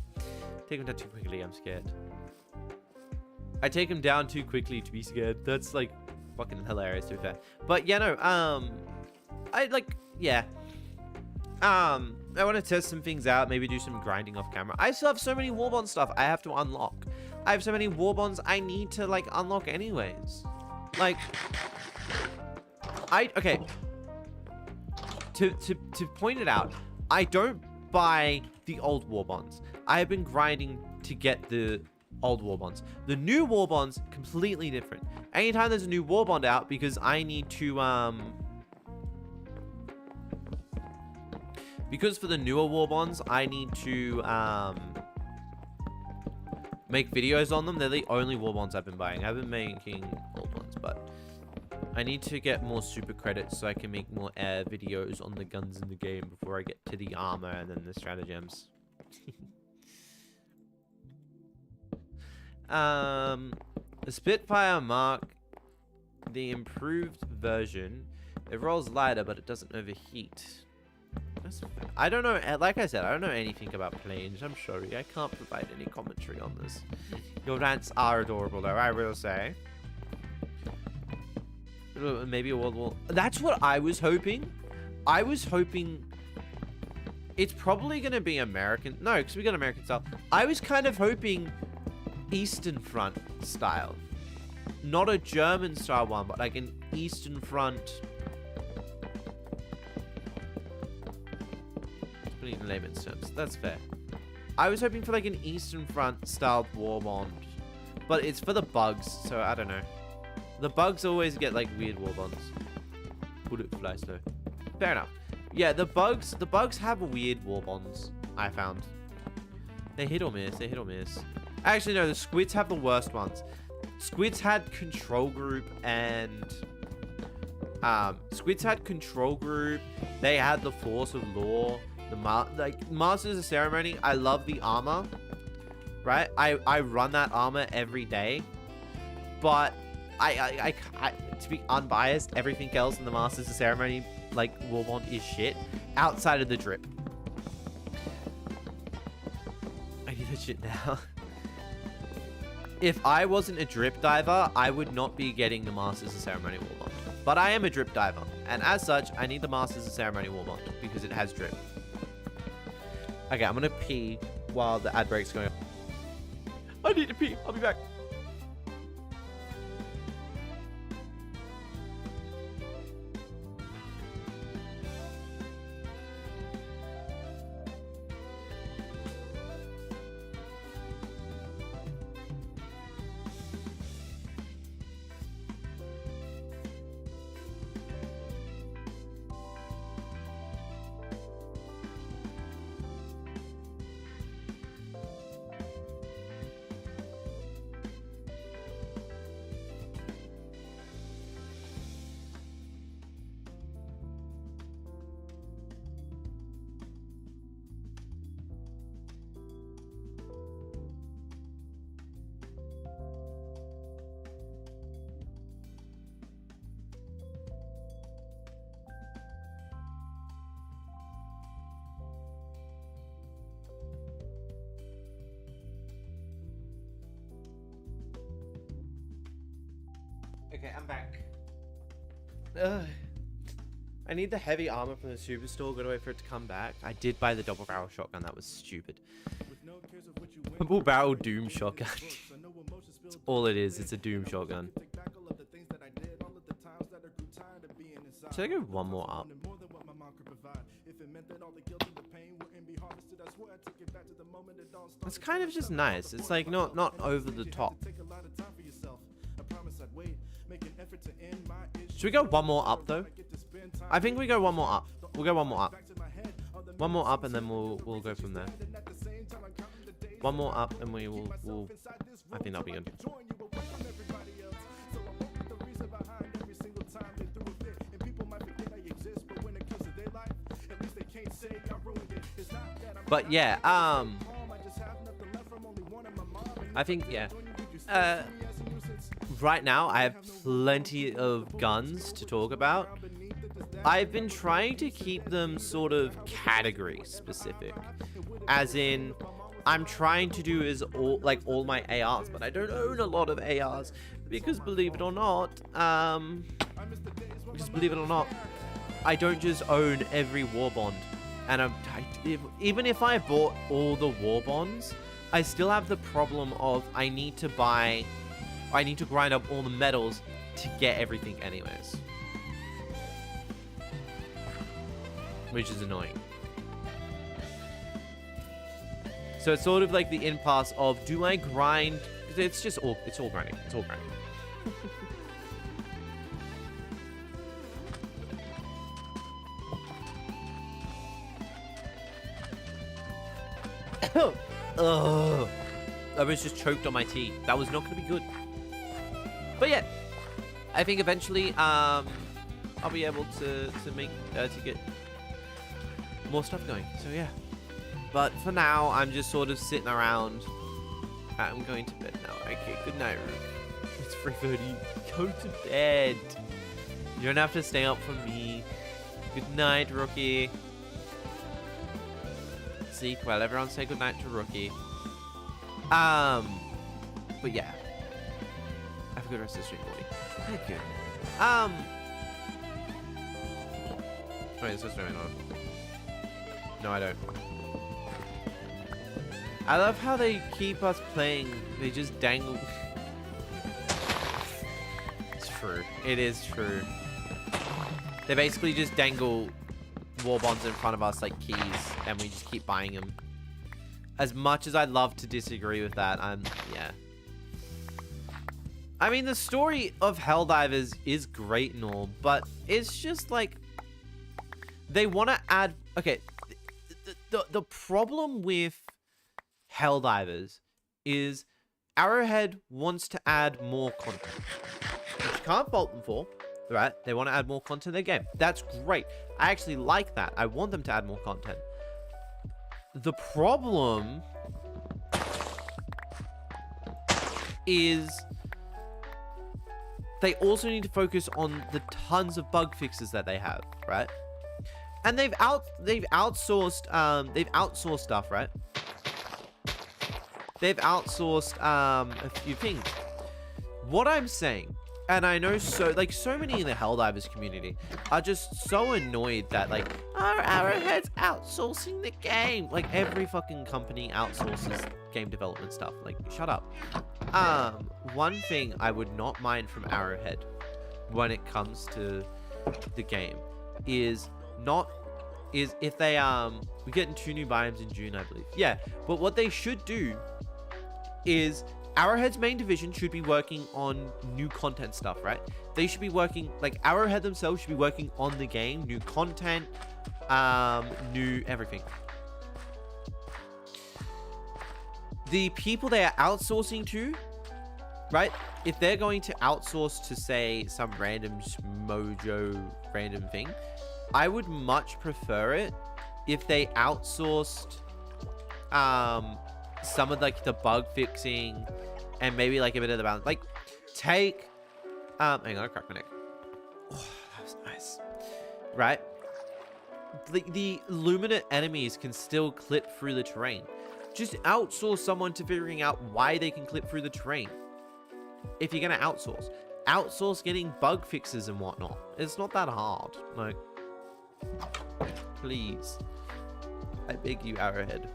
Take him down too quickly, I'm scared. I take him down too quickly to be scared. That's like fucking hilarious to be fair. But yeah, no, I like, yeah. I want to test some things out, maybe do some grinding off camera. I still have so many Warbond stuff I have to unlock. I have so many Warbonds I need to like unlock anyways. Like, okay. To point it out, I don't buy the old Warbonds. I have been grinding to get the old war bonds. The new war bonds, completely different. Anytime there's a new war bond out, because I need to, because for the newer war bonds, I need to, make videos on them. They're the only war bonds I've been buying. I've been making old ones, but I need to get more super credits so I can make more videos on the guns in the game before I get to the armor and then the stratagems. The Spitfire Mark, the improved version, it rolls lighter, but it doesn't overheat. I don't know, like I said, I don't know anything about planes. I'm sorry, I can't provide any commentary on this. Your rants are adorable, though, I will say. Maybe a World War... That's what I was hoping. I was hoping... It's probably going to be American... No, because we got American style. I was kind of hoping Eastern Front style. Not a German style one, but like an Eastern Front... Putting it in layman's terms. That's fair. I was hoping for like an Eastern Front styled war bond. But it's for the bugs, so I don't know. The bugs always get like weird war bonds. Would it fly slow? Fair enough. Yeah, the bugs have weird war bonds, I found. They hit or miss, they hit or miss. Actually no, the squids have the worst ones. Squids had control group and squids had control group. They had the force of law. The Masters of Ceremony, I love the armor. Right? I run that armor every day. But I to be unbiased, everything else in the Masters of Ceremony, like Warbond, is shit. Outside of the drip. I need that shit now. If I wasn't a drip diver, I would not be getting the Masters of Ceremony Warbond. But I am a drip diver. And as such, I need the Masters of Ceremony Warbond because it has drip. Okay, I'm gonna pee while the ad break's going on. I need to pee. I'll be back. Okay, I'm back. I need the heavy armor from the superstore. Gotta wait for it to come back. I did buy the double barrel shotgun. That was stupid. Double barrel Doom shotgun. That's all it is. It's a Doom shotgun. Should I go one more up? It's kind of just nice. It's like not over the top. Should we go one more up though? I think we go one more up. We'll go one more up. One more up and then we'll go from there. One more up and we'll I think that'll be good. But yeah, I think yeah. Right now, I have plenty of guns to talk about. I've been trying to keep them sort of category specific. As in, I'm trying to do all my ARs, but I don't own a lot of ARs. Because believe it or not, I don't just own every war bond. And even if I bought all the war bonds, I still have the problem of I need to grind up all the medals to get everything anyways. Which is annoying. So it's sort of like the impasse of, do I grind? It's all grinding. It's all grinding. Ugh. I was just choked on my tea. That was not going to be good. But yeah, I think eventually, I'll be able to get more stuff going. So yeah. But for now, I'm just sort of sitting around. I'm going to bed now. Okay, good night, Rook. It's 3:30. Go to bed. You don't have to stay up for me. Good night, Rookie. Sleep well. Everyone say good night to Rookie. But yeah. Have a good rest of the stream, buddy. Thank you. Wait, is this going on? No, I don't. I love how they keep us playing. They just dangle. It's true. It is true. They basically just dangle war bonds in front of us like keys, and we just keep buying them. As much as I'd love to disagree with that, yeah. I mean, the story of Helldivers is great and all, but it's just like they want to add. Okay, the problem with Helldivers is Arrowhead wants to add more content, which you can't fault them for, right? They want to add more content in their game. That's great. I actually like that. I want them to add more content. The problem is they also need to focus on the tons of bug fixes that they have, right? And they've outsourced stuff, right? They've outsourced a few things. What I'm saying, and I know so many in the Helldivers community are just so annoyed that like, our Arrowhead's outsourcing the game. Like every fucking company outsources game development stuff. Like, shut up. One thing I would not mind from Arrowhead when it comes to the game is if they we're getting 2 new biomes in June, I believe. Yeah, but what they should do is Arrowhead's main division should be working on new content stuff, right? They should be working, like Arrowhead themselves should be working on the game, new content, new everything. The people they are outsourcing to, right? If they're going to outsource to, say, some random Mojo random thing, I would much prefer it if they outsourced some of like the bug fixing and maybe like a bit of the balance. Like take hang on, I cracked my neck. Oh, that was nice. Right? The Luminant enemies can still clip through the terrain. Just outsource someone to figuring out why they can clip through the terrain. If you're gonna outsource getting bug fixes and whatnot. It's not that hard. Like, please, I beg you, Arrowhead.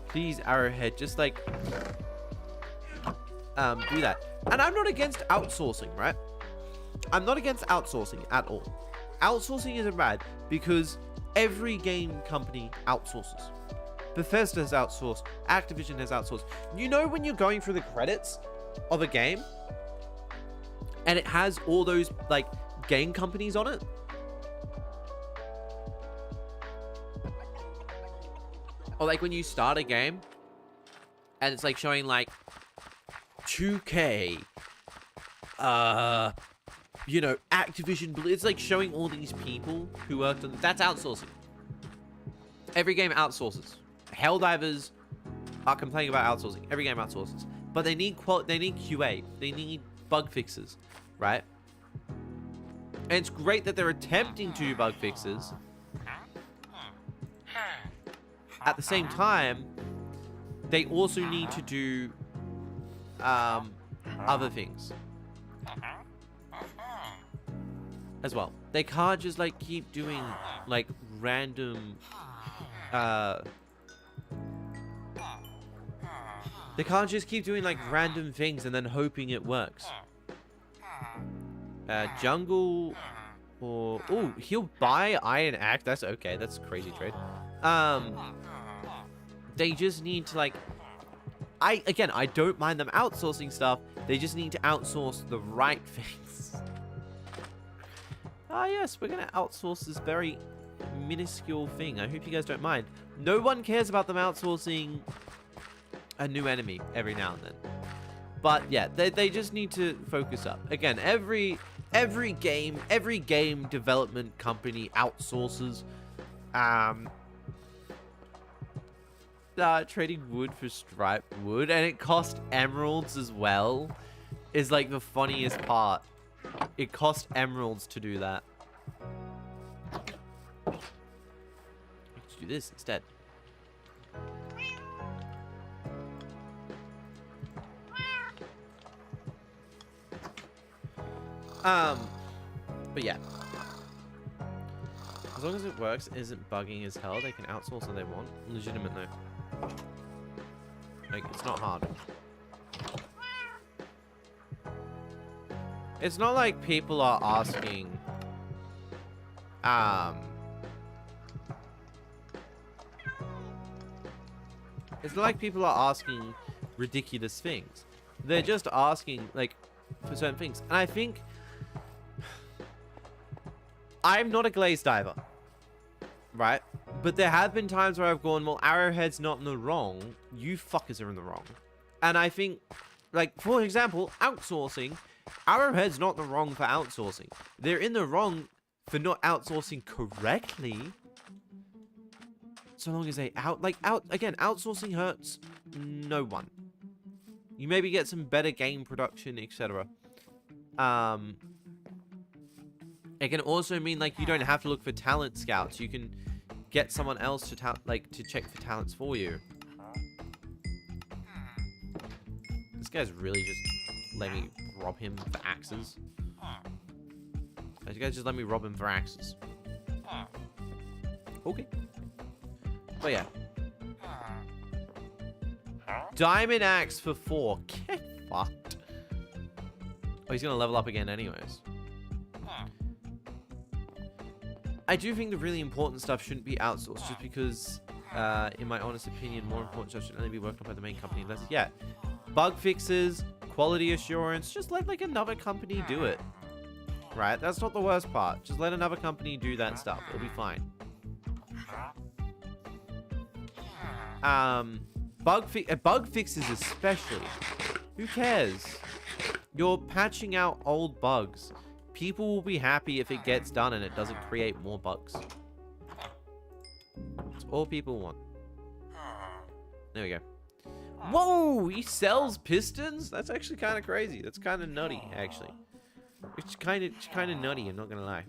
Please, Arrowhead, just like do that. And I'm not against outsourcing, right? I'm not against outsourcing at all. Outsourcing isn't bad because every game company outsources. Bethesda has outsourced. Activision has outsourced. You know when you're going through the credits of a game and it has all those like game companies on it? Or like when you start a game and it's like showing like 2K, you know, Activision, it's like showing all these people who worked on, that's outsourcing. Every game outsources. Helldivers are complaining about outsourcing. Every game outsources. But they need QA. They need bug fixes, right? And it's great that they're attempting to do bug fixes. At the same time, they also need to do other things as well. They can't just like keep doing like random they can't just keep doing like random things and then hoping it works. Jungle Or, oh, he'll buy Iron Axe. That's okay. That's a crazy trade. They just need to, like, I don't mind them outsourcing stuff. They just need to outsource the right things. Ah, yes, we're going to outsource this very minuscule thing. I hope you guys don't mind. No one cares about them outsourcing a new enemy every now and then. But yeah, they just need to focus up. Again, every game development company outsources. Trading wood for striped wood, and it cost emeralds as well, is like the funniest part. It cost emeralds to do that. Let's do this instead. But yeah. As long as it works, isn't bugging as hell, they can outsource what they want. Legitimately. Like, it's not hard. It's not like people are asking, it's not like people are asking ridiculous things. They're just asking, like, for certain things. And I think I'm not a glaze diver, right? But there have been times where I've gone, well, Arrowhead's not in the wrong. You fuckers are in the wrong. And I think, like, for example, outsourcing. Arrowhead's not in the wrong for outsourcing. They're in the wrong for not outsourcing correctly. So long as they again, outsourcing hurts no one. You maybe get some better game production, etc. It can also mean, like, you don't have to look for talent scouts. You can get someone else to check for talents for you. This guy's really just let me rob him for axes. You guys just let me rob him for axes. Okay. But yeah. Diamond axe for 4. Get fucked. Oh, he's gonna level up again anyways. I do think the really important stuff shouldn't be outsourced, just because, in my honest opinion, more important stuff should only be worked on by the main company. Unless, yeah, bug fixes, quality assurance, just let, like, another company do it. Right? That's not the worst part. Just let another company do that stuff. It'll be fine. Bug fixes especially. Who cares? You're patching out old bugs. People will be happy if it gets done and it doesn't create more bugs. That's all people want. There we go. Whoa! He sells pistons? That's actually kind of crazy. That's kind of nutty, actually. It's kind of nutty, I'm not gonna lie.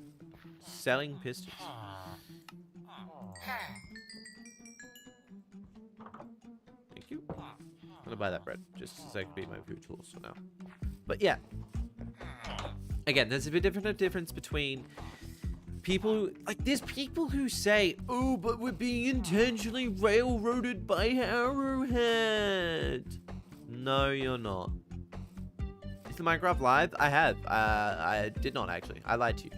Selling pistons. Thank you. I'm gonna buy that bread, just so I can beat my food tools for now. But yeah. Again, there's a bit different difference between people, like, there's people who say, oh, but we're being intentionally railroaded by Arrowhead. No, you're not. Is the Minecraft live? I have. I did not, actually. I lied to you.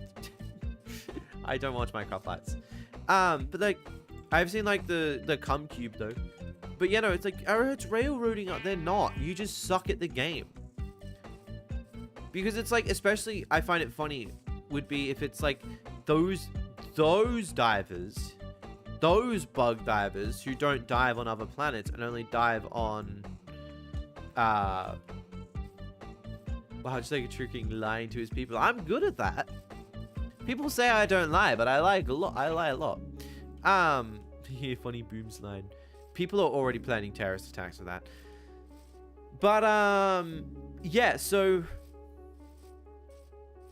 I don't watch Minecraft lives. But, like, I've seen, like, the cum cube, though. But, you know, it's like, Arrowhead's railroading up. They're not. You just suck at the game. Because it's like, especially, I find it funny, would be if it's like those divers, those bug divers who don't dive on other planets and only dive on, well, just like a true king lying to his people. I'm good at that. People say I don't lie, but I lie a lot. I lie a lot. Yeah, funny booms line. People are already planning terrorist attacks with that. But, yeah, so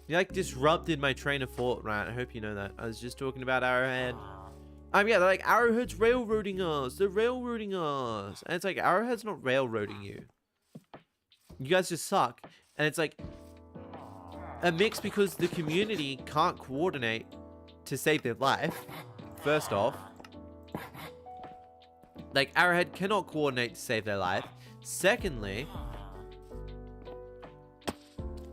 you, like, disrupted my train of thought, right? I hope you know that. I was just talking about Arrowhead. Yeah, they're like, Arrowhead's railroading us. They're railroading us. And it's like, Arrowhead's not railroading you. You guys just suck. And it's like a mix because the community can't coordinate to save their life. First off. Like, Arrowhead cannot coordinate to save their life. Secondly,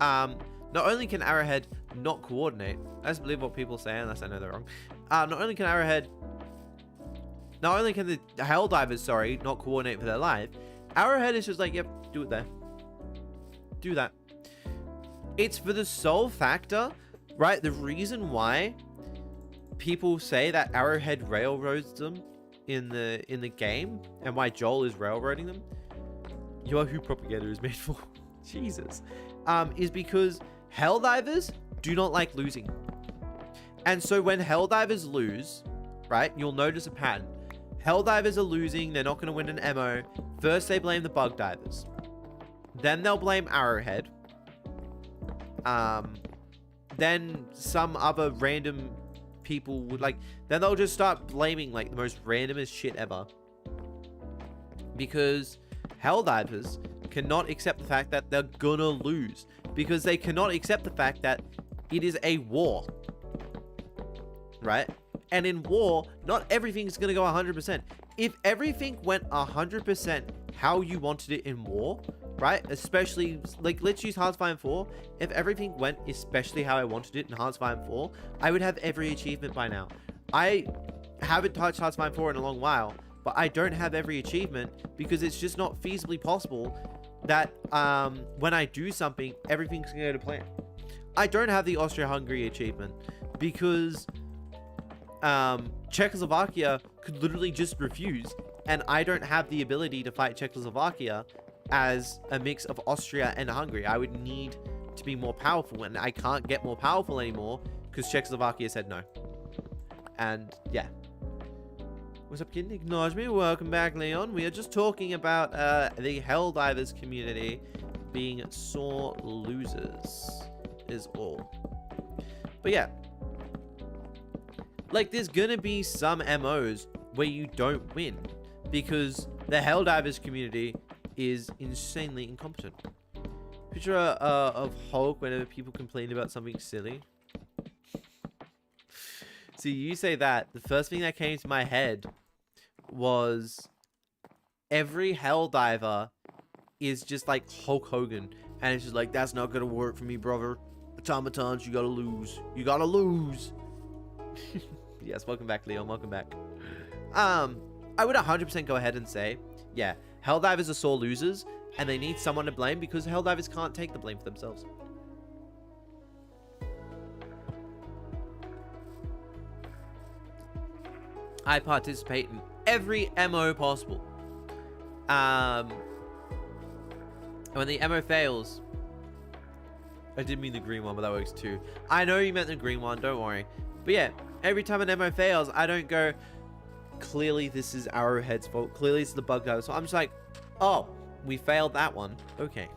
not only can Arrowhead not coordinate. I just believe what people say unless I know they're wrong. Not only can Arrowhead, not only can the Helldivers, sorry, not coordinate for their life, Arrowhead is just like, yep, do it there. Do that. It's for the sole factor, right? The reason why people say that Arrowhead railroads them in the game and why Joel is railroading them, you are who propaganda is made for. Jesus. Is because Helldivers do not like losing. And so when Helldivers lose, right, you'll notice a pattern. Helldivers are losing, they're not going to win an MO. First they blame the Bug Divers. Then they'll blame Arrowhead. Then some other random people would like, then they'll just start blaming like the most randomest shit ever. Because Helldivers cannot accept the fact that they're gonna lose. Because they cannot accept the fact that it is a war. Right? And in war, not everything's gonna go 100%. If everything went 100% how you wanted it in war, right? Especially, like, let's use Hearts of Iron 4. If everything went especially how I wanted it in Hearts of Iron 4, I would have every achievement by now. I haven't touched Hearts of Iron 4 in a long while, but I don't have every achievement because it's just not feasibly possible that when I do something, everything's going to go to plan. I don't have the Austria-Hungary achievement because Czechoslovakia could literally just refuse, and I don't have the ability to fight Czechoslovakia as a mix of Austria and Hungary. I would need to be more powerful, and I can't get more powerful anymore because Czechoslovakia said no. And yeah. What's up, kid? Acknowledge me. Welcome back, Leon. We are just talking about the Helldivers community being sore losers is all. But yeah. Like, there's gonna be some MOs where you don't win because the Helldivers community is insanely incompetent. Picture of Hulk whenever people complain about something silly. See, you say that. The first thing that came to my head was every Helldiver is just like Hulk Hogan. And it's just like, that's not gonna work for me, brother. Automatons, you gotta lose. You gotta lose. Yes, welcome back, Leon. Welcome back. I would 100% go ahead and say, yeah, Helldivers are sore losers, and they need someone to blame because Helldivers can't take the blame for themselves. I participate in every MO possible. And when the MO fails, I did mean the green one, but that works too. I know you meant the green one, don't worry. But yeah, every time an MO fails, I don't go, clearly this is Arrowhead's fault. Clearly it's the Bug Divers. So I'm just like, oh, we failed that one. Okay.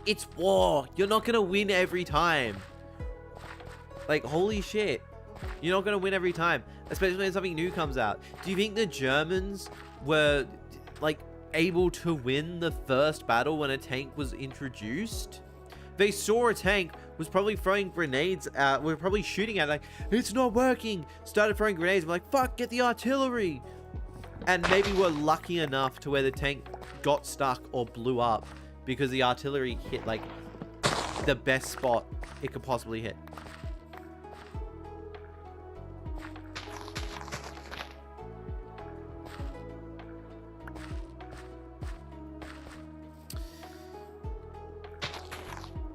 It's war. You're not going to win every time. Like, holy shit. You're not going to win every time. Especially when something new comes out. Do you think the Germans were, like, able to win the first battle when a tank was introduced? They saw a tank, was probably throwing grenades, were probably shooting at it, like, it's not working. Started throwing grenades, we're like, fuck, get the artillery. And maybe we're lucky enough to where the tank got stuck or blew up because the artillery hit, like, the best spot it could possibly hit.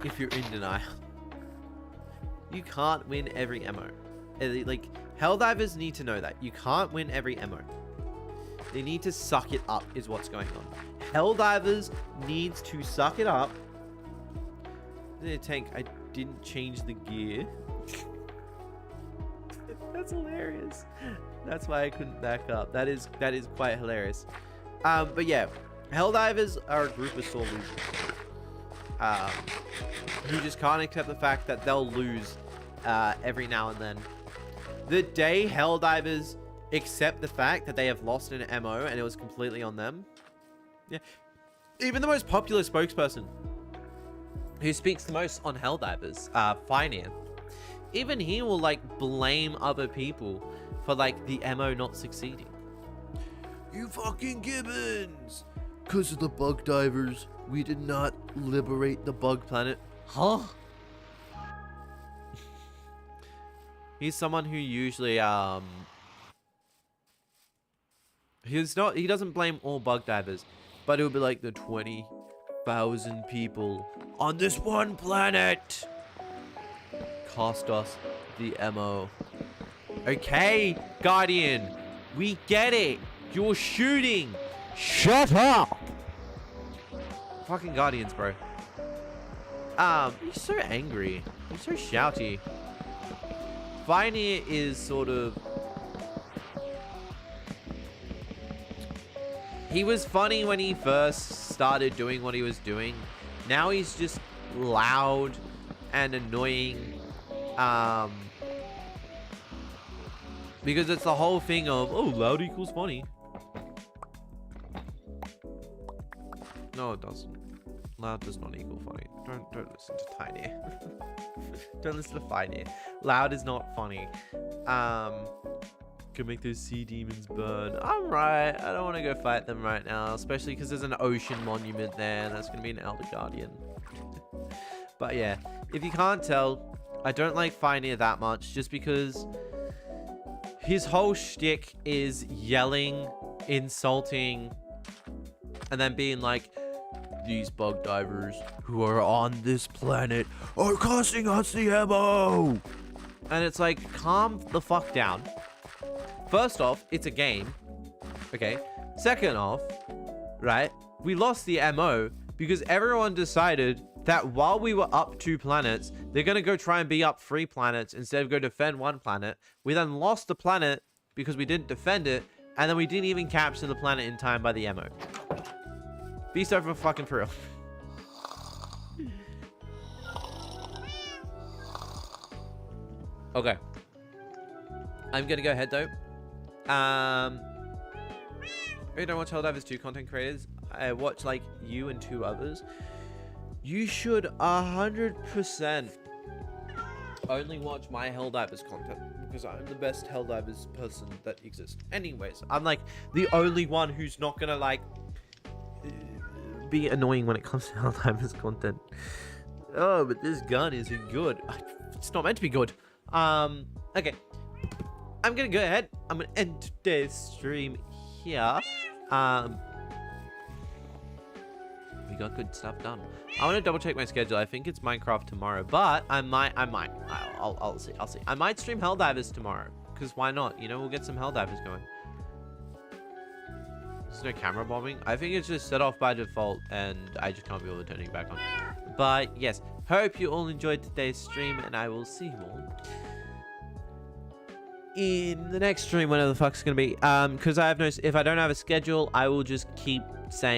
If you're in denial. You can't win every MO. Like, Helldivers need to know that. You can't win every MO. They need to suck it up is what's going on. Helldivers needs to suck it up. The tank, I didn't change the gear. That's hilarious. That's why I couldn't back up. That is quite hilarious. But yeah, Helldivers are a group of sore losers. Who just can't accept the fact that they'll lose every now and then. The day Helldivers accept the fact that they have lost an MO and it was completely on them. Yeah. Even the most popular spokesperson who speaks the most on Helldivers, Finance, even he will like blame other people for like the MO not succeeding. You fucking Gibbons! Because of the Bug Divers, we did not liberate the bug planet. Huh? He's someone who usually he doesn't blame all bug divers, but it'll be like the 20,000 people on this one planet cost us the MO. Okay, Guardian, we get it. You're shooting. Shut up. Fucking Guardians, bro. He's so angry. He's so shouty. Pioneer is sort of... He was funny when he first started doing what he was doing. Now he's just loud and annoying. Because it's the whole thing of, oh, loud equals funny. No, it doesn't. Loud does not equal funny. Don't listen to Tiny. Don't listen to Tiny. Loud is not funny. Can make those sea demons burn. I'm right. I don't want to go fight them right now, especially because there's an ocean monument there, and that's gonna be an Elder Guardian. But yeah, if you can't tell, I don't like Fioneer that much, just because his whole shtick is yelling, insulting, and then being like, these bug divers who are on this planet are costing us the MO. And it's like, calm the fuck down. First off, it's a game. Okay. Second off, right? We lost the MO because everyone decided that while we were up 2 planets, they're going to go try and be up 3 planets instead of go defend 1 planet. We then lost the planet because we didn't defend it. And then we didn't even capture the planet in time by the MO. Be so for fucking for real. Okay. I'm gonna go ahead though. I don't watch Helldivers 2 content creators. I watch like you and 2 others. You should 100% only watch my Helldivers content because I'm the best Helldivers person that exists. Anyways, I'm like the only one who's not gonna like be annoying when it comes to Helldivers content. Oh, but this gun isn't good. It's not meant to be good. Okay. I'm gonna go ahead. I'm gonna end today's stream here. We got good stuff done. I want to double check my schedule. I think it's Minecraft tomorrow, but I'll see. I might stream Helldivers tomorrow, because why not? You know, we'll get some Helldivers going. There's no camera bombing. I think it's just set off by default, and I just can't be able to turn it back on. But yes, hope you all enjoyed today's stream, and I will see you all in the next stream, whenever the fuck it's gonna be. Because I have no, if I don't have a schedule, I will just keep saying